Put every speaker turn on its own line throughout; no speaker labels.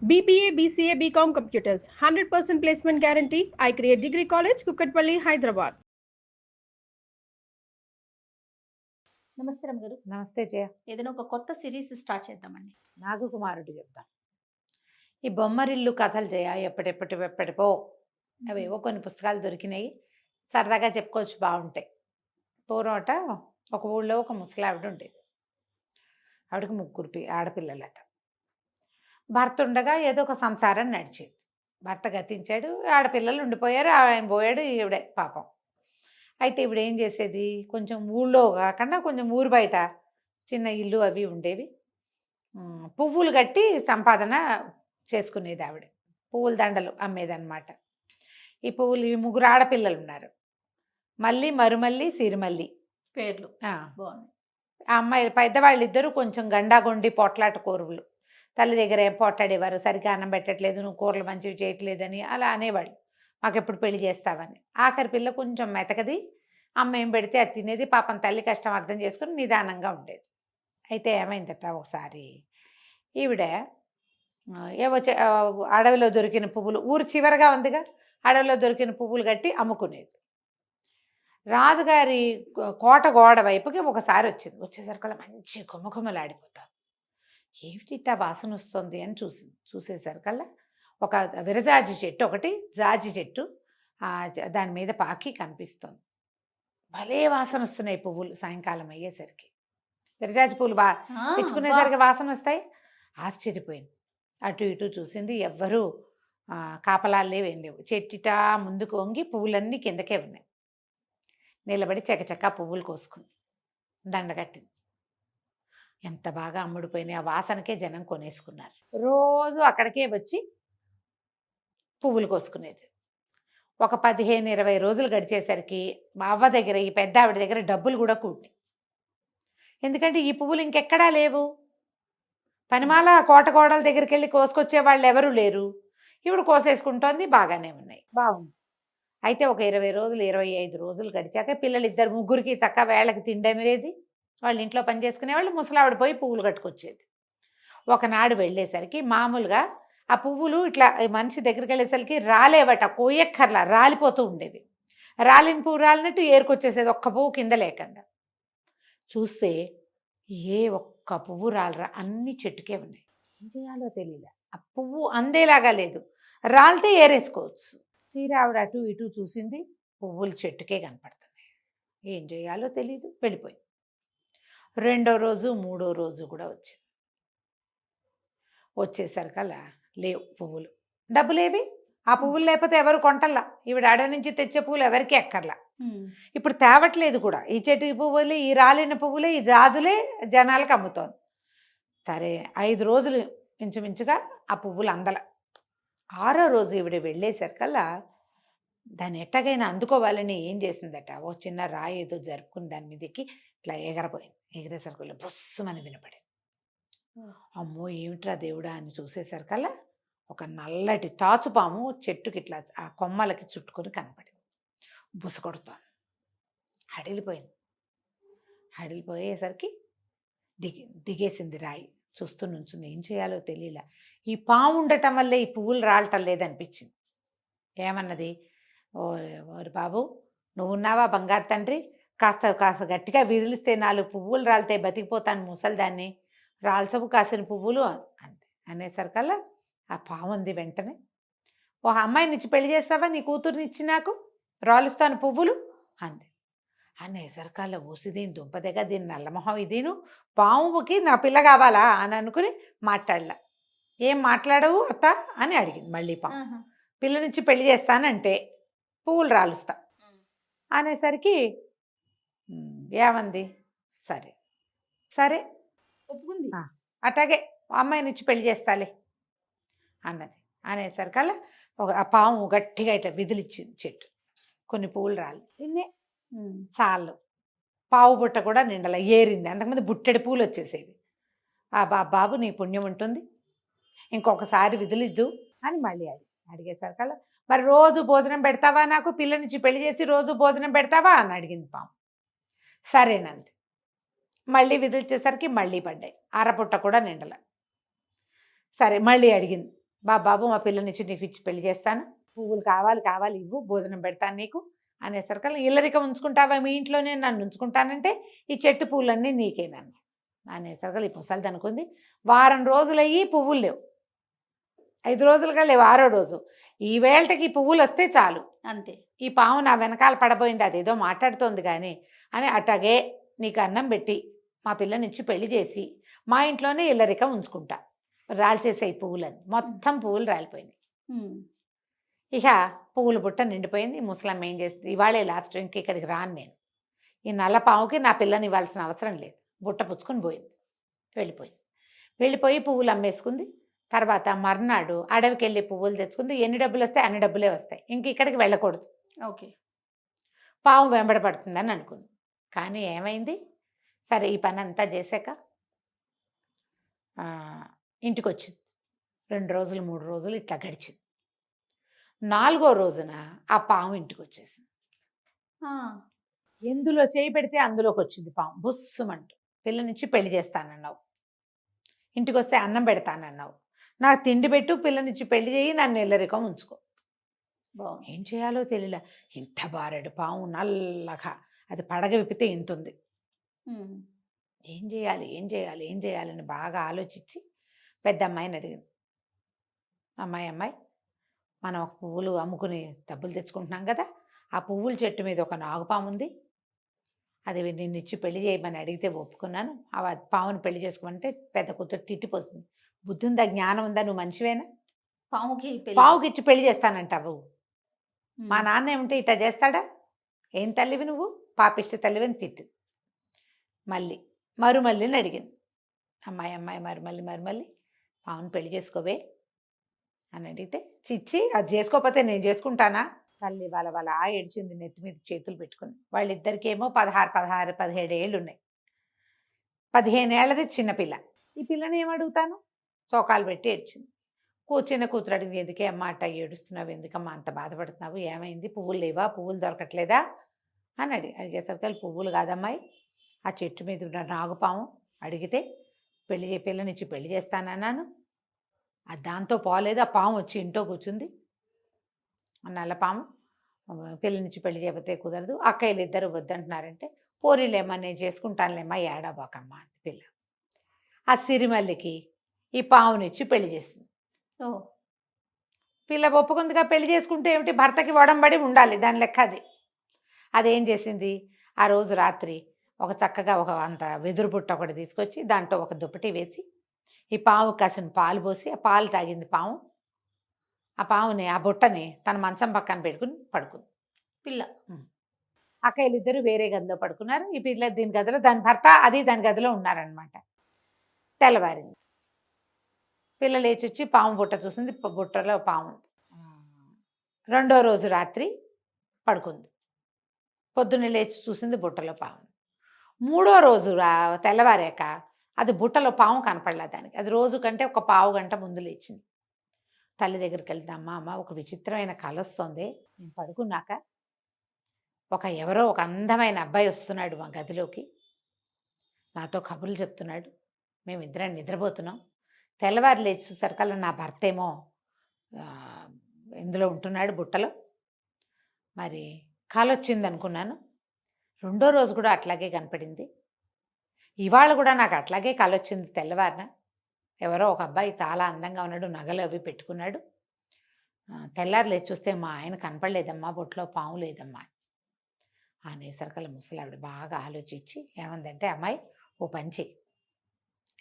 BBA, BCA, BCom Computers, 100% placement guarantee. I create Degree College, Kukatpalli, Hyderabad.
నమస్తే రమగారు.
నమస్తే జయ.
ఏదైనా ఒక కొత్త సిరీస్ స్టార్ట్ చేద్దామండి.
నాగకుమారుడు చెప్తాం. ఈ బొమ్మరిల్లు కథలు జయ ఎప్పటిపో అవేవో కొన్ని పుస్తకాలు దొరికినాయి, సరదాగా చెప్పుకోవచ్చు, బాగుంటాయి. పూర్వట ఒక ఊళ్ళో ఒక ముసలావిడ ఉండేది. ఆవిడకి 3 ఆడపిల్లలట. భర్త ఉండగా ఏదో ఒక సంసారం నడిచేది. భర్త గతించాడు, ఆడపిల్లలు ఉండిపోయారు, ఆయన పోయాడు, ఈవిడే పాపం. అయితే ఇప్పుడు ఏం చేసేది, కొంచెం ఊళ్ళో కాకుండా కొంచెం ఊరు బయట చిన్న ఇల్లు అవి ఉండేవి. పువ్వులు కట్టి సంపాదన చేసుకునేది ఆవిడ. పువ్వుల దండలు అమ్మేదన్నమాట. ఈ పువ్వులు, ఇవి 3 ఆడపిల్లలు ఉన్నారు. మళ్ళీ, మరుమల్లి, సిరిమల్లి
పేర్లు
బాగున్నాయి. ఆ అమ్మాయిలు పెద్దవాళ్ళు ఇద్దరు కొంచెం గండాగొండి పోట్లాట కోరువులు. తల్లి దగ్గర ఏం పోట్లాడేవారు, సరిగ్గా అన్నం పెట్టట్లేదు, నువ్వు కూరలు మంచివి చేయట్లేదని అలా అనేవాళ్ళు. మాకెప్పుడు పెళ్లి చేస్తావని. ఆఖరి పిల్ల కొంచెం మెతకది, అమ్మ ఏం పెడితే అది తినేది. పాపం తల్లి కష్టం అర్థం చేసుకుని నిదానంగా ఉండేది. అయితే ఏమైందట, ఒకసారి ఈవిడ ఏవో అడవిలో దొరికిన పువ్వులు, ఊరు చివరగా ఉందిగా, అడవిలో దొరికిన పువ్వులు కట్టి అమ్ముకునేది. రాజుగారి కోట గోడ వైపుకి ఒకసారి వచ్చింది. వచ్చేసరికల్లా మంచి గుమగుమలాడిపోతాం. ఏమిటిట్టా వాసన వస్తుంది అని చూసేసరికల్లా ఒక విరజాజి చెట్టు, ఒకటి జాజి చెట్టు దాని మీద పాకి కనిపిస్తుంది. భలే వాసన వస్తున్నాయి పువ్వులు. సాయంకాలం అయ్యేసరికి విరజాజి పువ్వులు తెచ్చుకునేసరికి వాసన వస్తాయి. ఆశ్చర్యపోయింది. అటు ఇటు చూసింది, ఎవ్వరూ కాపలాలు లేవు, ఏం లేవు. చెట్టిటా ముందుకు వంగి పువ్వులన్నీ కిందకే ఉన్నాయి. నిలబడి చకచకా పువ్వులు కోసుకుంది, దండగట్టింది. ఎంత బాగా అమ్ముడిపోయినాయి. ఆ వాసనకే జనం కొనేసుకున్నారు. రోజు అక్కడికే వచ్చి పువ్వులు కోసుకునేది. ఒక 15-20 రోజులు గడిచేసరికి మా అవ్వ దగ్గర, ఈ పెద్ద ఆవిడ దగ్గర డబ్బులు కూడా కూడి. ఎందుకంటే ఈ పువ్వులు ఇంకెక్కడా లేవు. పనిమాల కోటగోడల దగ్గరికి వెళ్ళి కోసుకొచ్చే వాళ్ళు ఎవరూ లేరు. ఇప్పుడు కోసేసుకుంటోంది, బాగానే ఉన్నాయి, బాగుంది. అయితే ఒక 20 రోజులు 25 రోజులు గడిచాక పిల్లలు ఇద్దరు ముగ్గురికి చక్క వేళకి తిండేమిరేది. వాళ్ళు ఇంట్లో పని చేసుకునేవాళ్ళు, ముసలావిడ పోయి పువ్వులు కట్టుకొచ్చేది. ఒకనాడు వెళ్ళేసరికి మామూలుగా ఆ పువ్వులు ఇట్లా మనిషి దగ్గరికి వెళ్ళేసరికి రాలేవట, కోయక్కర్లా, రాలిపోతూ ఉండేవి. రాలిన పువ్వు రాలినట్టు ఏరుకొచ్చేసేది, ఒక్క పువ్వు కింద లేకుండా. చూస్తే ఏ ఒక్క పువ్వు రాలరా, అన్ని చెట్టుకే ఉన్నాయి. ఏం చేయాలో తెలియలే. ఆ పువ్వు అందేలాగా లేదు, రాలితే ఏరేసుకోవచ్చు. తీరా ఆవిడ అటు ఇటు చూసింది, పువ్వులు చెట్టుకే కనపడుతున్నాయి. ఏం చేయాలో తెలీదు, వెళ్ళిపోయింది. 2వ రోజు 3వ రోజు కూడా వచ్చింది. వచ్చేసరికల్లా లేవు పువ్వులు. డబ్బులేవి, ఆ పువ్వులు లేకపోతే ఎవరు కొంటల్లా. ఈవిడ అడవి నుంచి తెచ్చే పువ్వులు ఎవరికి ఎక్కర్లా. ఇప్పుడు తేవట్లేదు కూడా. ఈ చెట్టు పువ్వులే, ఈ రాలిన పువ్వులే, ఈ జాజులే జనాలకు అమ్ముతోంది. సరే 5 రోజులు ఇంచుమించుగా ఆ పువ్వులు అందల. 6వ రోజు ఈవిడ వెళ్ళేసరికల్లా దాన్ని ఎట్టగైనా అందుకోవాలని ఏం చేసిందట, ఓ చిన్న రాయి ఏదో జరుపుకుని దాని మీదకి ఇట్లా ఎగరపోయింది. ఎగిరేసరికల్లా బుస్సుమని వినపడింది. అమ్మో ఏమిట్రా దేవుడా అని చూసేసరికల్లా ఒక నల్లటి తాచుపాము చెట్టుకి ఇట్లా ఆ కొమ్మలకి చుట్టుకొని కనపడింది. బుస కొడుతోంది. హడిలిపోయింది. హడిలిపోయేసరికి దిగేసింది రాయి. చూస్తూ నుంచింది. ఏం చేయాలో తెలియలే. ఈ పాము ఉండటం వల్లే ఈ పువ్వులు రాలటం లేదనిపించింది. ఏమన్నది, ఓరి బాబు, నువ్వున్నావా బంగారు తండ్రి, కాస్త గట్టిగా విదిలిస్తే 4 పువ్వులు రాలితే బతికిపోతాను ముసలిదాన్ని, రాల్చవు కాసిన పువ్వులు అంతే. అనేసరికల్లా ఆ పాము ఉంది వెంటనే, ఓ అమ్మాయిని ఇచ్చి పెళ్లి చేస్తావా, నీ కూతుర్ని ఇచ్చి నాకు రాలుస్తాను పువ్వులు అంది. అనేసరికల్లా ఊసి దీని దుంపదగా, దీని నల్లమొహం ఇదీను, పాముకి నా పిల్ల కావాలా అని అనుకుని మాట్లాడలా. ఏం మాట్లాడవు అత్త అని అడిగింది మళ్ళీ పాము. పిల్లనిచ్చి పెళ్లి చేస్తానంటే పువ్వులు రాలుస్తా అనేసరికి ఏమంది, సరే సరే
ఒప్పుకుంది.
అట్లాగే అమ్మాయిని ఇచ్చి పెళ్లి చేస్తాలే అన్నది. అనేసరికల్లా ఆ పాము గట్టిగా ఇట్లా విదిలిచ్చింది చెట్టు. కొన్ని పువ్వులు రాలి ఇన్నే చాలు. పావు బుట్ట కూడా నిండల ఏరింది. అంతకుముందు బుట్టెడి పూలు వచ్చేసేవి. ఆ బాబు నీ పుణ్యం ఉంటుంది, ఇంకొకసారి విదిలిద్దు అని మళ్ళీ అడిగేసరికల్లా, మరి రోజు భోజనం పెడతావా, నాకు పిల్లనిచ్చి పెళ్లి చేసి రోజు భోజనం పెడతావా అని అడిగింది పాము. సరేనంది. మళ్ళీ విదిలిచ్చేసరికి మళ్ళీ పడ్డాయి. అరపుట్ట కూడా నిండల. సరే మళ్ళీ అడిగింది, బాబు మా పిల్లనిచ్చి నీకు ఇచ్చి పెళ్లి చేస్తాను, పువ్వులు కావాలి కావాలి ఇవ్వు, భోజనం పెడతాను నీకు అనేసరికల్లా ఇల్లరికం ఉంచుకుంటావా మీ ఇంట్లోనే, నన్ను ఉంచుకుంటానంటే ఈ చెట్టు పువ్వులన్నీ నీకేనని అనేసరికల్లా ఈ ముసలిది అనుకుంది. వారం రోజులయ్యి పువ్వులు లేవు, 5 రోజులుగా లేవు, 6వ రోజు ఈ వేళకి పువ్వులు వస్తే చాలు,
అంతే.
ఈ పాము నా వెనకాల పడబోయింది, అదేదో మాట్లాడుతోంది కానీ అని అట్లాగే నీకు అన్నం పెట్టి మా పిల్లనిచ్చి పెళ్లి చేసి మా ఇంట్లోనే ఇల్లరికం ఉంచుకుంటా, రాల్చేసే పువ్వులని. మొత్తం పువ్వులు రాలిపోయినాయి. ఇక పువ్వుల బుట్ట నిండిపోయింది. ముసలమ్మ ఏం చేస్తుంది, ఇవాళే లాస్ట్, ఇంక ఇక్కడికి రాను నేను, ఈ నల్ల పాముకి నా పిల్లని ఇవ్వాల్సిన అవసరం లేదు, బుట్ట పుచ్చుకొని పోయింది, వెళ్ళిపోయి పువ్వులు అమ్మేసుకుంది. తర్వాత మర్నాడు అడవికి వెళ్ళి పువ్వులు తెచ్చుకుంది. ఎన్ని డబ్బులు వస్తాయి అన్ని డబ్బులే వస్తాయి, ఇంక ఇక్కడికి వెళ్ళకూడదు,
ఓకే.
పాము వెంబడపడుతుందని అనుకుంది. కానీ ఏమైంది, సరే ఈ పని అంతా చేశాక ఇంటికి వచ్చింది. 2 రోజులు 3 రోజులు ఇట్లా గడిచింది. 4వ రోజున ఆ పాము ఇంటికి వచ్చేసింది. ఎందులో చేయి పెడితే అందులోకి వచ్చింది పాము, బుస్సుమంటూ. పిల్లనిచ్చి పెళ్లి చేస్తానన్నావు, ఇంటికి వస్తే అన్నం పెడతానన్నావు, నాకు తిండి పెట్టు, పిల్లనిచ్చి పెళ్లి చేయి, నన్ను ఇల్లరికం ఉంచుకో. ఏం చేయాలో తెలియలే. ఇంత బారెడు పాము, నల్లగా, అది పడగ విప్పితే ఇంతుంది. ఏం చేయాలని బాగా ఆలోచించి పెద్ద అమ్మాయిని అడిగింది. అమ్మాయి మనం ఒక పువ్వులు అమ్ముకుని డబ్బులు తెచ్చుకుంటున్నాం కదా, ఆ పువ్వుల చెట్టు మీద ఒక నాగుపాము ఉంది, అది నిన్ను ఇచ్చి పెళ్లి చేయమని అడిగితే ఒప్పుకున్నాను, ఆ పాముని పెళ్లి చేసుకోమంటే పెద్ద కూతురు తిట్టిపోతుంది. బుద్ధి ఉందా, జ్ఞానం ఉందా, నువ్వు మనిషివేనా,
పాముకి
ఇచ్చి పెళ్లి చేస్తానంటావు, మా నాన్న ఏమిటి ఇట్లా చేస్తాడా, ఏం తల్లివి నువ్వు, పాపిష్టి తల్లివని తిట్టు. మరుమల్లిని అడిగింది. అమ్మాయి మరుమల్లి పావును పెళ్లి చేసుకోవే అని అడిగితే, చిచ్చి అది చేసుకోకపోతే నేను చేసుకుంటానా, తల్లి వాళ్ళ ఏడ్చింది, నెత్తి మీద చేతులు పెట్టుకుని. వాళ్ళిద్దరికేమో 16, 17 ఏళ్ళు ఉన్నాయి, 15 ఏళ్ళది చిన్నపిల్ల. ఈ పిల్లని ఏమడుగుతాను, చోకాలు పెట్టి ఏడ్చింది. చిన్న కూతురు అడిగింది, ఎందుకే అమ్మ అట్ట ఏడుస్తున్నావు, ఎందుకమ్మా అంత బాధపడుతున్నావు, ఏమైంది, పువ్వులు లేవా, పువ్వులు దొరకట్లేదా అని అడిగేసరికి, పువ్వులు కాదమ్మాయి, ఆ చెట్టు మీద ఉన్న నాగుపాము అడిగితే పిల్లనిచ్చి పెళ్లి చేస్తానన్నాను, అది దాంతో పోలేదు, ఆ పాము వచ్చి ఇంట్లో కూర్చుంది, నల్ల పాము, పిల్లనిచ్చి పెళ్లి చేయకపోతే కుదరదు, అక్కయ్యలు ఇద్దరు వద్దంటున్నారంటే, పోరీలేమ్మా నేను చేసుకుంటానులేమ్మా, ఏడాబాకమ్మా అని పిల్ల ఆ సిరిమల్లికి ఈ పావునిచ్చి పెళ్లి చేసింది. పిల్ల ఒప్పుకుందిగా, పెళ్లి చేసుకుంటే ఏమిటి, భర్తకి ఒడంబడి ఉండాలి, దాని లెక్క అది. అదేం చేసింది, ఆ రోజు రాత్రి ఒక చక్కగా ఒక అంత వెదురు బుట్ట ఒకటి తీసుకొచ్చి దాంట్లో ఒక దుప్పటి వేసి ఈ పాము కాసిన పాలు పోసి ఆ పాలు తాగింది పాము. ఆ పాముని, ఆ బుట్టని తన మంచం పక్కన పెట్టుకుని పడుకుంది పిల్ల. అక్కయ్యలు ఇద్దరు వేరే గదిలో పడుకున్నారు, ఈ పిల్ల దీని గదిలో, దాని భర్త అది దాని గదిలో ఉన్నారనమాట. తెల్లవారింది, పిల్ల లేచొచ్చి పాము బుట్ట చూసింది, బుట్టలో పాము. 2వ రోజు రాత్రి పడుకుంది, పొద్దున్నే లేచి చూసింది బుట్టలో పాము. 3వ రోజు తెల్లవారాక అది బుట్టలో పాము కనపడలే దానికి. అది రోజు కంటే ఒక పావు గంట ముందు లేచింది. తల్లి దగ్గరికి వెళ్తే, అమ్మ ఒక విచిత్రమైన కల వస్తుంది, నేను పడుకున్నాక ఎవరో ఒక అందమైన అబ్బాయి వస్తున్నాడు మా గదిలోకి, నాతో కబుర్లు చెప్తున్నాడు, మేమిద్దరం నిద్రపోతున్నాం, తెల్లవారు లేచి చూసరికల్లా నా భర్త ఏమో ఇందులో ఉంటున్నాడు బుట్టలో, మరి కల వచ్చింది అనుకున్నాను. 2వ రోజు కూడా అట్లాగే కనపడింది, ఇవాళ కూడా నాకు అట్లాగే కల వచ్చింది. తెల్లవారిన ఎవరో ఒక అబ్బాయి చాలా అందంగా ఉన్నాడు, నగలు అవి పెట్టుకున్నాడు, తెల్లారు లేచి చూస్తే మా ఆయన కనపడలేదమ్మా, బొట్లో పాము లేదమ్మా అనేసరికల్లా ముసలావిడ బాగా ఆలోచించి ఏమందంటే, అమ్మాయి ఓ పని చెయ్యి,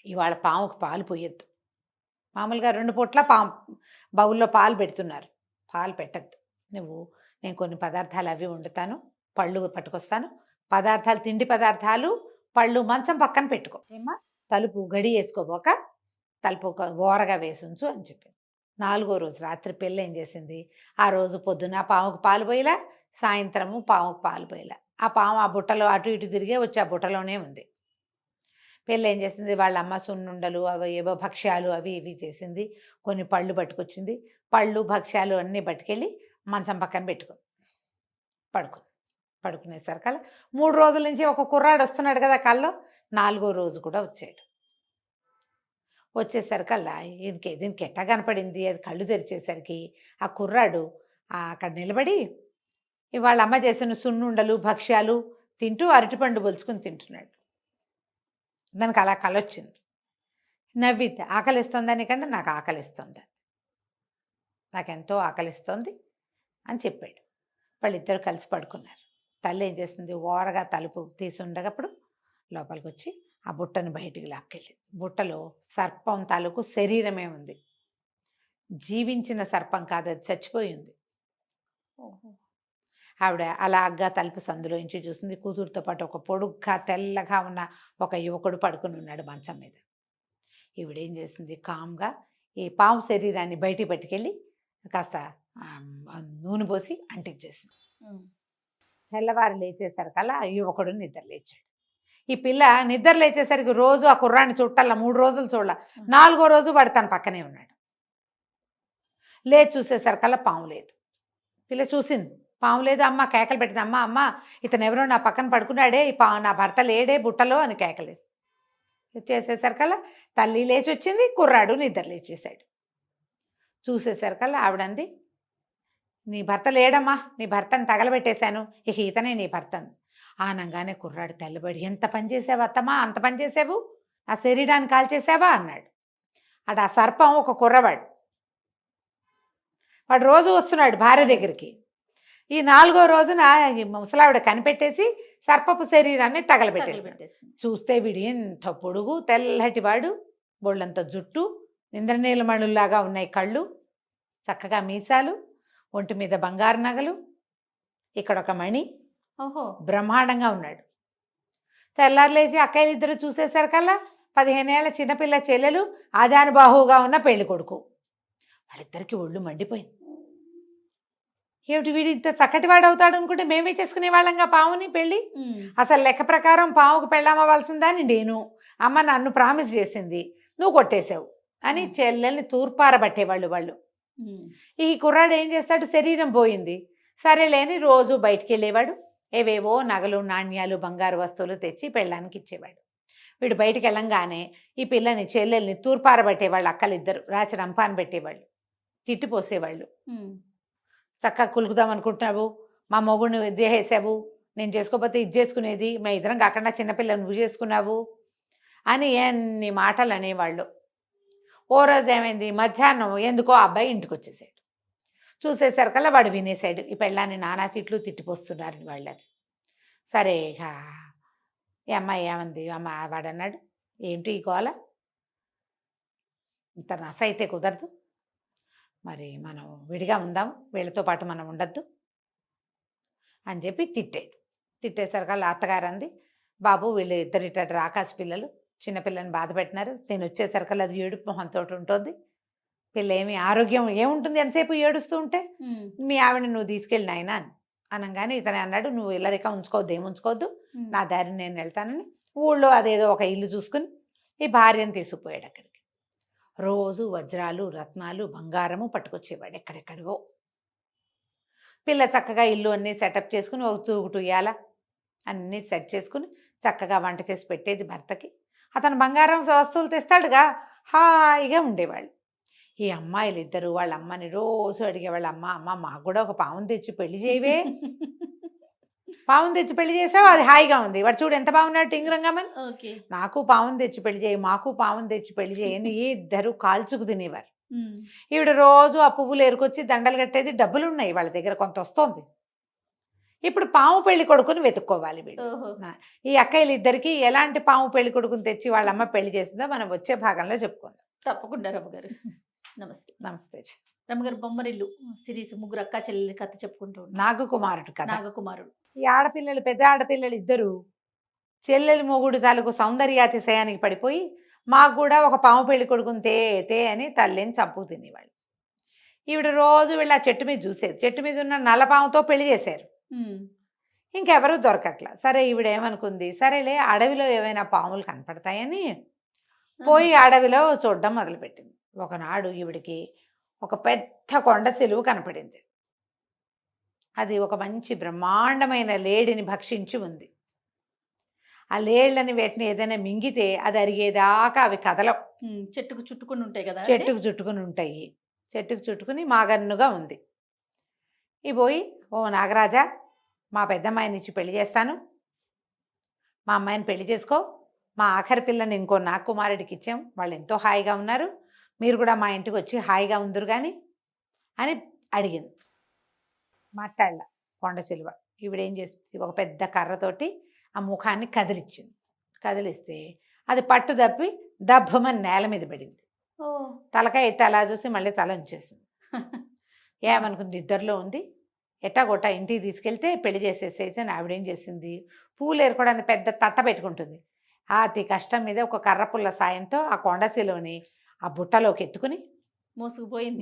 ఇవాళ పాముకు పాలు పోయొద్దు, మామూలుగా 2 పూట్ల పాము బౌల్లో పాలు పెడుతున్నారు, పాలు పెట్టద్దు నువ్వు, నేను కొన్ని పదార్థాలు అవి వండుతాను, పళ్ళు పట్టుకొస్తాను, పదార్థాలు తిండి పదార్థాలు పళ్ళు మంచం పక్కన పెట్టుకో, ఏమా తలుపు గడి వేసుకోబోక తలుపు ఓరగా వేసుంచు అని చెప్పింది. 4వ రోజు రాత్రి పిల్ల ఏం చేసింది, ఆ రోజు పొద్దున పాముకు పాలు పోయిలా, సాయంత్రము పాముకు పాలు పోయిలా, ఆ పాము ఆ బుట్టలో అటు ఇటు తిరిగే వచ్చి ఆ బుట్టలోనే ఉంది. పిల్ల ఏం చేసింది, వాళ్ళ అమ్మ సున్నుండలు అవి ఏవో భక్ష్యాలు అవి ఇవి చేసింది, కొన్ని పళ్ళు పట్టుకొచ్చింది, పళ్ళు భక్ష్యాలు అన్నీ పట్టుకెళ్ళి మంచం పక్కన పెట్టుకుంది, పడుకునేసరికల్లా 3 రోజుల నుంచి ఒక కుర్రాడు వస్తున్నాడు కదా కల్లో, 4వ రోజు కూడా వచ్చాడు. వచ్చేసరికల్లా దీనికి ఎట్టా కనపడింది, అది కళ్ళు తెరిచేసరికి ఆ కుర్రాడు అక్కడ నిలబడి వాళ్ళ అమ్మ చేసిన సున్నుండలు భక్ష్యాలు తింటూ అరటిపండు బొలుచుకుని తింటున్నాడు. దానికి అలా కలొచ్చింది. నవ్వితే ఆకలిస్తుందని కంటే నాకు ఆకలిస్తుంది, నాకెంతో ఆకలిస్తోంది అని చెప్పాడు. వాళ్ళిద్దరూ కలిసి పడుకున్నారు. తల్లి ఏం చేస్తుంది, ఓరగా తలుపు తీసి ఉండగప్పుడు లోపలికి వచ్చి ఆ బుట్టను బయటికి లాక్కెళ్ళింది. బుట్టలో సర్పం తాలూకు శరీరమే ఉంది. జీవించిన సర్పం కాదు, అది చచ్చిపోయింది. ఆవిడ అలాగా తలుపు సందులోంచి చూసింది. కూతురుతో పాటు ఒక పొడుగ్గా తెల్లగా ఉన్న ఒక యువకుడు పడుకుని ఉన్నాడు మంచం మీద. ఈవిడేం చేసింది, కామ్గా ఈ పాము శరీరాన్ని బయటికి పట్టుకెళ్ళి కాస్త నూనె పోసి అంటించేసింది. తెల్లవారు లేచేసరికల్లా ఆ యువకుడు నిద్ర లేచాడు. ఈ పిల్ల నిద్ర లేచేసరికి రోజు ఆ కుర్రాన్ని చుట్టాల 3 రోజులు చూడాల. 4వ రోజు వాడు తన పక్కనే ఉన్నాడు. లేచి చూసేసరికల్లా పాము లేదు. పిల్ల చూసింది, పాము లేదు. అమ్మ కేకలు పెట్టింది, అమ్మ అమ్మ ఇతను ఎవరో నా పక్కన పడుకున్నాడే, నా భర్త లేడే బుట్టలో అని కేకలేసి చేసేసరికల్లా తల్లి లేచి వచ్చింది, కుర్రాడు నిద్ర లేచేశాడు. చూసేసరికల్లా ఆవిడంది, నీ భర్త లేడమ్మా, నీ భర్తను తగలబెట్టేశాను, ఇక ఇతనే నీ భర్తను. ఆనంగానే కుర్రాడు తెల్లబడి, ఎంత పని చేసావు అత్తమ్మా, అంత పని చేసావు, ఆ శరీరాన్ని కాల్చేసావా అన్నాడు. అటు ఆ సర్పం ఒక కుర్రవాడు, వాడు రోజు వస్తున్నాడు భార్య దగ్గరికి. ఈ 4వ రోజున ఈ ముసలావిడ కనిపెట్టేసి సర్పపు శరీరాన్ని తగలబెట్టేసి చూస్తే వీడు ఎంత పొడుగు తెల్లటివాడు, బొళ్ళంత జుట్టు, ఇంద్రనీలమణుల్లాగా ఉన్నాయి కళ్ళు, చక్కగా మీసాలు, ఒంటి మీద బంగారు నగలు, ఇక్కడ ఒక మణి, బ్రహ్మాండంగా ఉన్నాడు. తెల్లారులేచి అక్కయ్యలు ఇద్దరు చూసేసరికల్లా 15 ఏళ్ల చిన్నపిల్ల చెల్లెలు, ఆజానుబాహువుగా ఉన్న పెళ్లి కొడుకు. వాళ్ళిద్దరికి ఒళ్ళు మండిపోయింది. ఏమిటి వీడు ఇంత చక్కటి వాడు అవుతాడు అనుకుంటే మేమే చేసుకునే వాళ్ళంగా పావుని పెళ్ళి. అసలు లెక్క ప్రకారం పావుకు పెళ్ళామవలసిందని నేను, అమ్మ నన్ను ప్రామిస్ చేసింది, నువ్వు కొట్టేశావు అని చెల్లెల్ని తూర్పారబట్టేవాళ్ళు వాళ్ళు. ఈ కుర్రాడు ఏం చేస్తాడు, శరీరం పోయింది సరేలేని రోజు బయటికి వెళ్ళేవాడు, ఏవేవో నగలు నాణ్యాలు బంగారు వస్తువులు తెచ్చి పెళ్ళానికి ఇచ్చేవాడు. వీడు బయటికి వెళ్ళంగానే ఈ పిల్లని చెల్లెల్ని తూర్పారబట్టేవాళ్ళు, అక్కలిద్దరు రాచి రంపాన్ని పెట్టేవాళ్ళు, తిట్టిపోసేవాళ్ళు. చక్కగా కులుకుదాం అనుకుంటున్నావు, మా మొగుడిని వేసావు, నేను చేసుకోకపోతే ఇది చేసుకునేది, మా ఇద్దరం కాకుండా చిన్నపిల్లని నువ్వు చేసుకున్నావు అని ఎన్ని మాటలు అనేవాళ్ళు. ఓ రోజు ఏమైంది, మధ్యాహ్నం ఎందుకో అబ్బాయి ఇంటికి వచ్చేసాడు. చూసేసరికల్లా వాడు వినేశాడు, ఈ పెళ్ళాన్ని నానా తిట్లు తిట్టిపోస్తున్నారు వాళ్ళని. సరే ఈ అమ్మాయి ఏమంది, అమ్మ వాడు అన్నాడు, ఏంటి ఈ గోల, ఇంత నస అయితే కుదరదు, మరి మనం విడిగా ఉందాం, వీళ్ళతో పాటు మనం ఉండద్దు అని చెప్పి తిట్టాడు. తిట్టేసరికల్లా అత్తగారు అంది, బాబు వీళ్ళు ఇద్దరిట రాకాశ పిల్లలు, చిన్నపిల్లని బాధ పెట్టినారు, నేను వచ్చేసరికల్లా అది ఏడుపు మొహంతో ఉంటుంది, పిల్ల ఏమి ఆరోగ్యం ఏముంటుంది ఎంతసేపు ఏడుస్తూ ఉంటే, మీ ఆవిడని నువ్వు తీసుకెళ్ళి నాయనా అని అనగానే ఇతనే అన్నాడు, నువ్వు ఇల్లరిక ఉంచుకోవద్దు, ఏముంచుకోవద్దు, నా దారిని నేను వెళ్తానని ఊళ్ళో అదేదో ఒక ఇల్లు చూసుకుని ఈ భార్యను తీసుకుపోయాడు. అక్కడికి రోజు వజ్రాలు రత్నాలు బంగారము పట్టుకొచ్చేవాడు ఎక్కడెక్కడివో. పిల్ల చక్కగా ఇల్లు అన్నీ సెటప్ చేసుకుని ఒక తూగుటు ఇయ్యాల అన్నీ సెట్ చేసుకుని చక్కగా వంట చేసి పెట్టేది భర్తకి. అతను బంగారం వస్తువులు తెస్తాడుగా, హాయిగా ఉండేవాళ్ళు. ఈ అమ్మాయిలు ఇద్దరు వాళ్ళ అమ్మని రోజు అడిగేవాళ్ళు, అమ్మ అమ్మ మాకు కూడా ఒక పావును తెచ్చి పెళ్లి చేయవే, పావును తెచ్చి పెళ్లి చేసావు, అది హాయిగా ఉంది, వాడు చూడు ఎంత బాగున్నాడు టింగురంగమని, నాకు పావును తెచ్చి పెళ్లి చేయి, మాకు పావును తెచ్చి పెళ్లి చేయని ఇద్దరు కాల్చుకు తినేవారు. ఈవిడ రోజు ఆ పువ్వులు ఏరుకొచ్చి దండలు కట్టేది, డబ్బులు ఉన్నాయి వాళ్ళ దగ్గర, కొంత వస్తుంది. ఇప్పుడు పాము పెళ్లి కొడుకుని వెతుక్కోవాలి వీళ్ళు. ఈ అక్కయ్యలు ఇద్దరికి ఎలాంటి పాము పెళ్లి కొడుకుని తెచ్చి వాళ్ళ అమ్మ పెళ్లి చేసిందో మనం వచ్చే భాగంలో చెప్పుకుందాం.
తప్పకుండా రమ్మగారు. నమస్తే.
నమస్తే
రమ్మగారు. బొమ్మరిల్లు సిరీస్ ముగ్గురు అక్క చెల్లెలి కథ చెప్పుకుంటూ
నాగకుమారుడు కథ.
నాగకుమారుడు.
ఈ ఆడపిల్లలు పెద్ద ఆడపిల్లలు ఇద్దరు చెల్లెలి మొగుడు తాలూకు సౌందర్యాతిశయానికి పడిపోయి మాకు కూడా ఒక పాము పెళ్లి కొడుకుని తే అని తల్లిని చంపు తినేవాళ్ళు. ఈవిడ రోజు వీళ్ళ చెట్టు మీద చూసేది, చెట్టు మీద ఉన్న నల్లపాముతో పెళ్లి చేశారు, ఇంకెవరూ దొరకట్లా. సరే ఈవిడ ఏమనుకుంది, సరేలే అడవిలో ఏమైనా పాములు కనపడతాయని పోయి అడవిలో చూడడం మొదలుపెట్టింది. ఒకనాడు ఈవిడికి ఒక పెద్ద కొండ సిలువు కనపడింది. అది ఒక మంచి బ్రహ్మాండమైన లేడిని భక్షించి ఉంది. ఆ లేళ్ళని వేటిని ఏదైనా మింగితే అది అరిగేదాకా అవి కదలవు.
చెట్టుకు చుట్టుకుని ఉంటాయి కదా
చెట్టుకు చుట్టుకుని ఉంటాయి. చెట్టుకు చుట్టుకుని మాగన్నుగా ఉంది. ఈ పోయి, ఓ నాగరాజా, మా పెద్దమ్మాయిని ఇచ్చి పెళ్లి చేస్తాను, మా అమ్మాయిని పెళ్లి చేసుకో, మా ఆఖరి పిల్లని ఇంకో నాగకుమారుడికి ఇచ్చాం, వాళ్ళు ఎంతో హాయిగా ఉన్నారు, మీరు కూడా మా ఇంటికి వచ్చి హాయిగా ఉందరు కానీ అని అడిగింది. మాట్లాడల కొండ చిలువ. ఈవిడేం చేసింది, ఒక పెద్ద కర్రతోటి ఆ ముఖాన్ని కదిలిచ్చింది. కదిలిస్తే అది పట్టు తప్పి దబ్బమని నేల మీద పడింది.
ఓ
తలకాయ ఎత్తి అలా చూసి మళ్ళీ తల ఉంచేసింది. ఏమనుకుంది, ఇద్దరిలో ఉంది, ఎట్టాగొట్టా ఇంటికి తీసుకెళ్తే పెళ్లి చేసేసేసి అని ఆవిడేం చేసింది, పూలు ఏరుకోవడానికి పెద్ద తట్ట పెట్టుకుంటుంది. అతి కష్టం మీద ఒక కర్ర పుల్ల సాయంతో ఆ కొండసిలోని ఆ బుట్టలోకి ఎత్తుకుని మోసుకుపోయింది.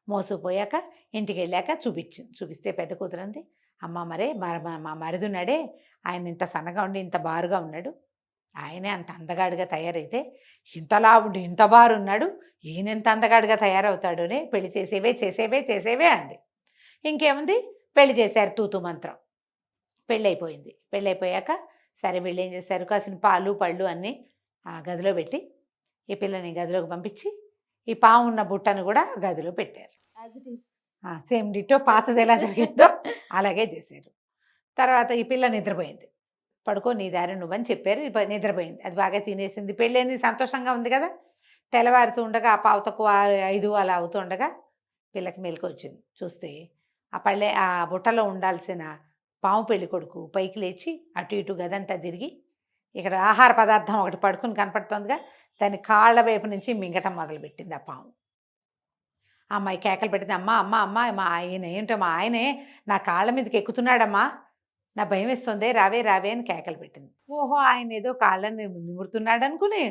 మోసుకుపోయాక ఇంటికి వెళ్ళాక చూపించింది. చూపిస్తే పెద్ద కూతురంది, అమ్మ మరే మా మరిదున్నాడే, ఆయన ఇంత సన్నగా ఉండి ఇంత బారుగా ఉన్నాడు, ఆయనే అంత అందగాడిగా తయారైతే ఇంతలా ఉండి ఇంత బారున్నాడు, ఈయన ఎంత అందగాడిగా తయారవుతాడు అని పెళ్లి చేసేవే అంది. ఇంకేముంది, పెళ్లి చేశారు తూతు మంత్రం. పెళ్ళైపోయింది. పెళ్ళైపోయాక సరే వీళ్ళు ఏం చేశారు, కాసిన పాలు పళ్ళు అన్నీ ఆ గదిలో పెట్టి ఈ పిల్లని గదిలోకి పంపించి ఈ పాము ఉన్న బుట్టను కూడా గదిలో పెట్టారు. సేమ్ డిటో పాతది ఎలా జరిగిందో అలాగే చేశారు. తర్వాత ఈ పిల్ల నిద్రపోయింది. పడుకో నీ దారి నువ్వని చెప్పారు. నిద్రపోయింది. అది బాగా తినేసింది. పెళ్ళని సంతోషంగా ఉంది కదా. తెల్లవారుతూ ఉండగా ఆ పావు తక్కువ 5 అలా అవుతూ ఉండగా పిల్లకి మెలకు వచ్చింది. చూస్తే ఆ బుట్టలో ఉండాల్సిన పాము పెళ్లి కొడుకు పైకి లేచి అటు ఇటు గదంతా తిరిగి ఇక్కడ ఆహార పదార్థం ఒకటి పడుకుని కనపడుతుందిగా, దాని కాళ్ళ వైపు నుంచి మింగటం మొదలుపెట్టింది ఆ పాము. అమ్మాయి కేకలు పెట్టింది, అమ్మ అమ్మ అమ్మ మా ఆయన ఏంటో, మా ఆయనే నా కాళ్ళ మీదకి ఎక్కుతున్నాడమ్మా, నా భయం వేస్తుంది, రావే రావే అని కేకలు పెట్టింది. ఓహో, ఆయన ఏదో కాళ్ళని నిమురుతున్నాడు అనుకుని